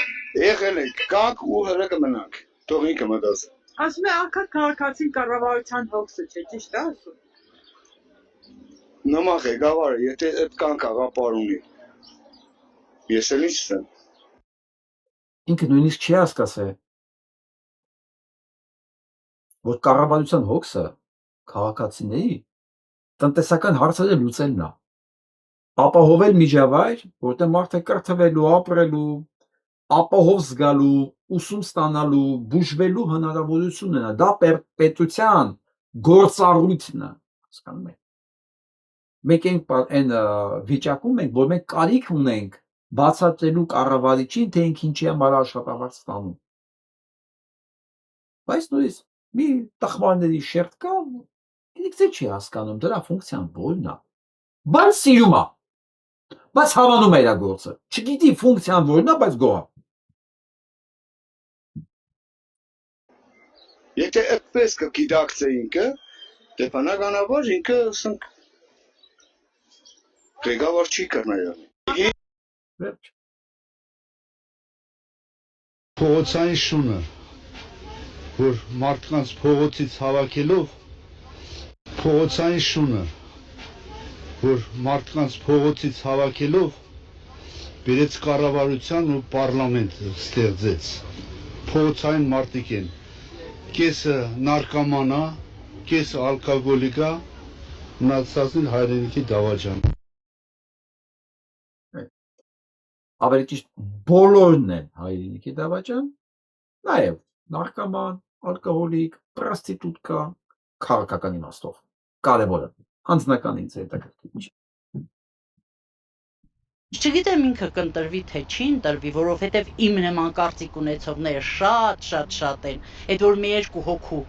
եղել ենք, կանք ու հրը կմնանք։ Թող ինքը մտածի։
Ասում է աղքատ քաղաքացին կառավարության հոգսը չէ, ճիշտ է ասում։
Նման ղեկավարը, եթե այդ կան կաղապար ունի, ես էլ ինչ չեմ։
Ինքը նույնիսկ չի հասկացել, որ կառավարության հոգսը քաղաքացիների տնտեսական հարցերը լուծելն է, ապահովել միջավայր, որտեղ մարդը կրթվելու, ապրելու, ապահով զգալու, ուսում ստանալու, բուժվելու հնարավորություն ունենա, դա պետության գործառույթն է, հասկանում եք։ Մենք այն վիճակում ենք, որ մենք կարիք ունենք բացատրելու կառավարիչին, թե ինքը ինչի համար աշխատավարձ ստանում։ Բայց նույնիսկ մի տխմարների շերտ կա, ինքը չի հասկանում դրա ֆունկցիան որն է։ Բայց սիրում է։ Բայց հավանում է իր գործը։ Չգիտի ֆունկցիան որն է, բայց գոհ է։
Եթե այդպես կգիտակցե ինքը, դե բնականաբար ինքը ասենք ղեկավար չի կրնայալ։
Փողոցային շունը, որ մարդկանց փողոցից հավաքելով, փողոցային շունը, որ մարդկանց փողոցից հավաքելով, բերեց կառավարության ու պարլամենտ ստեղծեց։ Փողոցային մարդիկ են, կեսը նարկոման է, կեսը ալկոգոլիկ է, մնացածն հայրենիքի դավաճան։
Ավելի ճիշտ բոլորն են հայրենիքի դավաճան, նաև նարկոման, ալկոհոլիկ, պրոստիտուտկա, քաղաքական իմաստով, կարևորը, անձնական ինձ հետաքրքիր չի։
Չգիտեմ ինքը կընտրվի թե չի ընտրվի, որովհետև իմ նման կարծիք ունեցողները շատ են, այդ որ մի երկու հոգու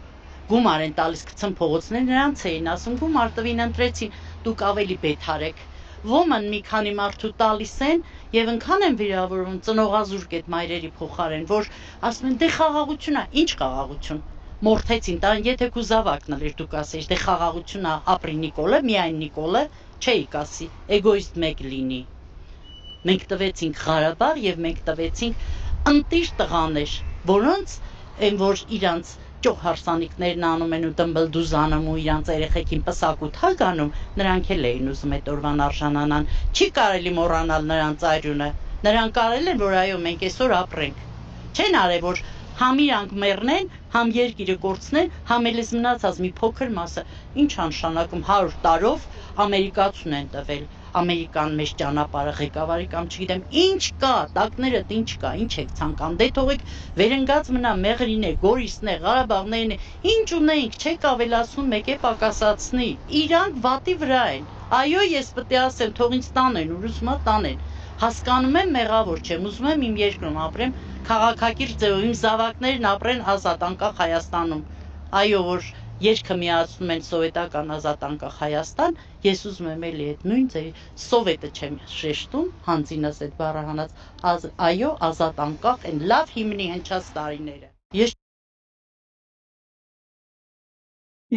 գումար են տալիս գցեն փողոցներ, նրանց էին ասում գումար տվին ընտրեցին, դուք ավելի բեթար եք։ Ոման մի քանի մարդու տալիս են եւ ընքան են վիրավորվում ծնողազուրկ այդ մայրերի փոխարեն, որ ասում են դե խաղաղություն է, ինչ խաղաղություն։ Մորթեցին, տան եթե քու զավակն էր դուք ասեիք, դե խաղաղություն է, ապրի Նիկոլը, միայն Նիկոլը, չէիք ասի, էգոիստ մեկ լինի։ Մենք տվեցինք Ղարաբաղ եւ մենք տվեցինք ընտիր տղաներ, որոնց այն որ իրանց ճոխ հարսանիքներն անում են ու դմբլդուզանում ու իրանց երեխեքին պսակուտ հագանում, նրանք էլ էին ուզում այդ օրվան արժանանան։ Չի կարելի մոռանալ նրանց արյունը։ Նրանք կարել են, որ այո, մենք այսօր ապրենք։ Չեն արել, որ համ իրանք մեռնեն, համ երկիրը կորցնեն, համ էլ մնացած մի փոքր մասը, ինչ անշանակում 100 տարով ամերիկացուն են տվել։ Ամերիկան մեջ ճանապարհը ղեկավարի կամ չգիտեմ ինչ կա, տակներդ ինչ կա, ինչ եք ցանկանում, դե թողեք վերընկած մնա Մեղրին է, Գորիսն է, Ղարաբաղներն է, ինչ ունենք, չեք ավելացնում, մեկ է պակասացնի։ Իրանք վատի վրա են։ Այո, ես պետք է ասեմ, թող ինձ տանեն, ուրուսմա տանեն։ Հասկանում եմ, մեղավոր չեմ, ուզում եմ իմ երկրում ապրեմ, քաղաքակիրթ ձևով իմ զավակներն ապրեն ազատ անկախ Հայաստանում։ Այո, որ Երկը միացնում են սովետական ազատ անկախ Հայաստան, ես ուզում եմ էլի այդ նույն ձևի սովետը չեմ շեշտում, հանձինս այդ բառը հանած, այո, ազատ անկախ են լավ հիմնի հնչած տարիները։ Ես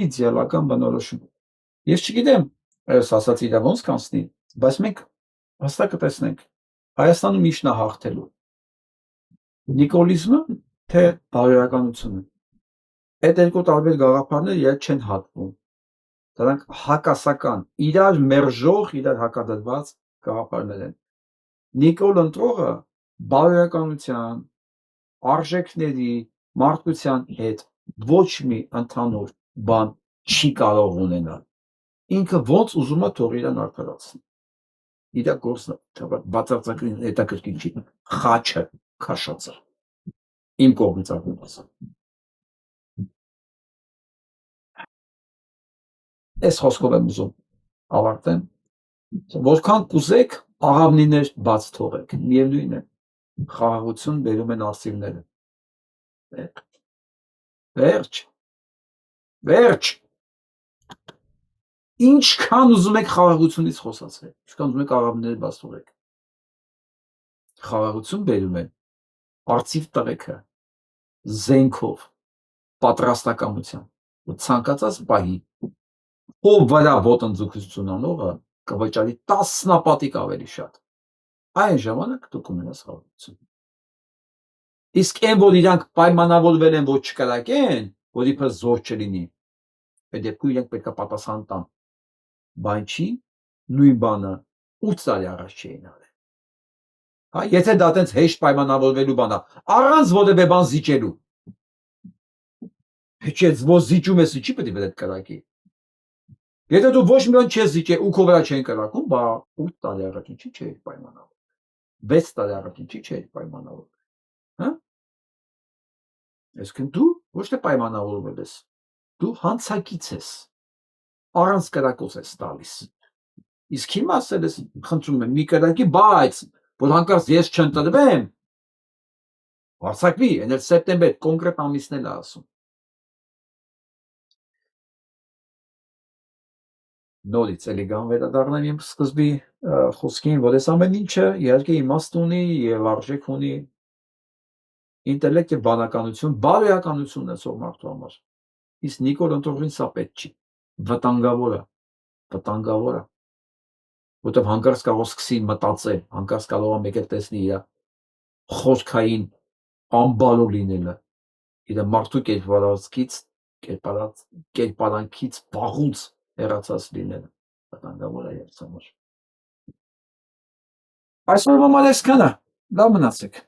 իդեալական բնորոշում։ Ես չգիտեմ, այս ասած իրա ոնց կանցնի, բայց մենք հստակ կտեսնենք Հայաստանում ինչն է հաղթելու։ Նիկոլիզմը թե բարոյականությունը։ Այդ երկու տարբեր գաղափարները երբ չեն հատվում։ Դրանք հակասական, իրար մերժող, իրար հակադրված գաղափարներ են։ Նիկոլ ընտրողը բարոյականության, արժեքների, մարդկության հետ ոչ մի ընդհանուր բան չի կարող ունենալ։ Ինքը ոնց ուզում է թող իրան արդարացնի։ Իր գործը բացարձակորեն հետաքրքիր չի։ Խաչը քաշած է։ Իմ կողմից ասած։ Այս խոսքով եմ ուզում ավարտեմ, որքան կուզեք աղավնիներ բաց թողեք, միևնույն է, խաղաղություն բերում են արծիվները։ Վերջ։ Ինչքան ուզում եք խաղաղությունից խոսացրեք, ինչքան ուզում եք արաբները բաց թողեք։ Խաղաղություն բերում են արծիվ տղեկը, զենքով, պատրաստակամությամբ, ու ցանկացած պահի ով վրա ոտնձգություն անողը կվճարի 10 պատիկ ավելի շատ։ Այն ժամանակ դուք ունենաս խաղաղություն։ Իսկ այն, որ իրանք պայմանավորվել են, որ չկրակեն, որ իբր զոր չլինի, այդ դեպքում իրենք պետք է պատասխան տան։ Բան չի, նույն բանը 8 տարի առաջ չէին արել։ Հա, եթե դա տենց հեշտ պայմանավորվելու բան է, առանց որևէ բան զիջելու։ Չէ, որ զիջում ես, չի պետք է վրեդ կրակի։ Եթե դու ոչ մի բան չես զիջել ու քո վրա չեն կրակում, բա 8 տարի առաջ ինչի՞ չէր պայմանավորվել։ 6 տարի առաջ ինչի՞ չէր պայմանավորվել։ Հա? Այսինքն դու ոչ թե պայմանավորվել ես, դու հանցակից ես, առանց կրակոց ես տալիս։ Իսկ հիմա ասել ես, խնդրում եմ, մի կրակի, բայց որ հանկարծ ես չընտրվեմ, հարձակվի, այն էլ սեպտեմբեր, կոնկրետ ամիսն էլ է ասում։ Նորից էլի գան վերադառնեմ իմ սկզբի խոսքին, որ այս ամեն ինչը իհարկե իմաստ ունի եւ արժեք ունի ինտելեկտ եւ բանականություն, բարոյականություն ունեցող մարդու համար։ Իսկ Նիկոլ Ընտրողին սա պետք չի։ Վտանգավոր է, որտեղ հանկարծ կարող սկսի մտածել, հանկարծ կարող է մեկ էլ տեսնի իր խորքային ամբալու լինելը, իր մարդու կերպարանքից վաղուց հեռացած լինելը, վտանգավոր է երբ համար։ Այսօր համար այսքանը, լավ մնացեք։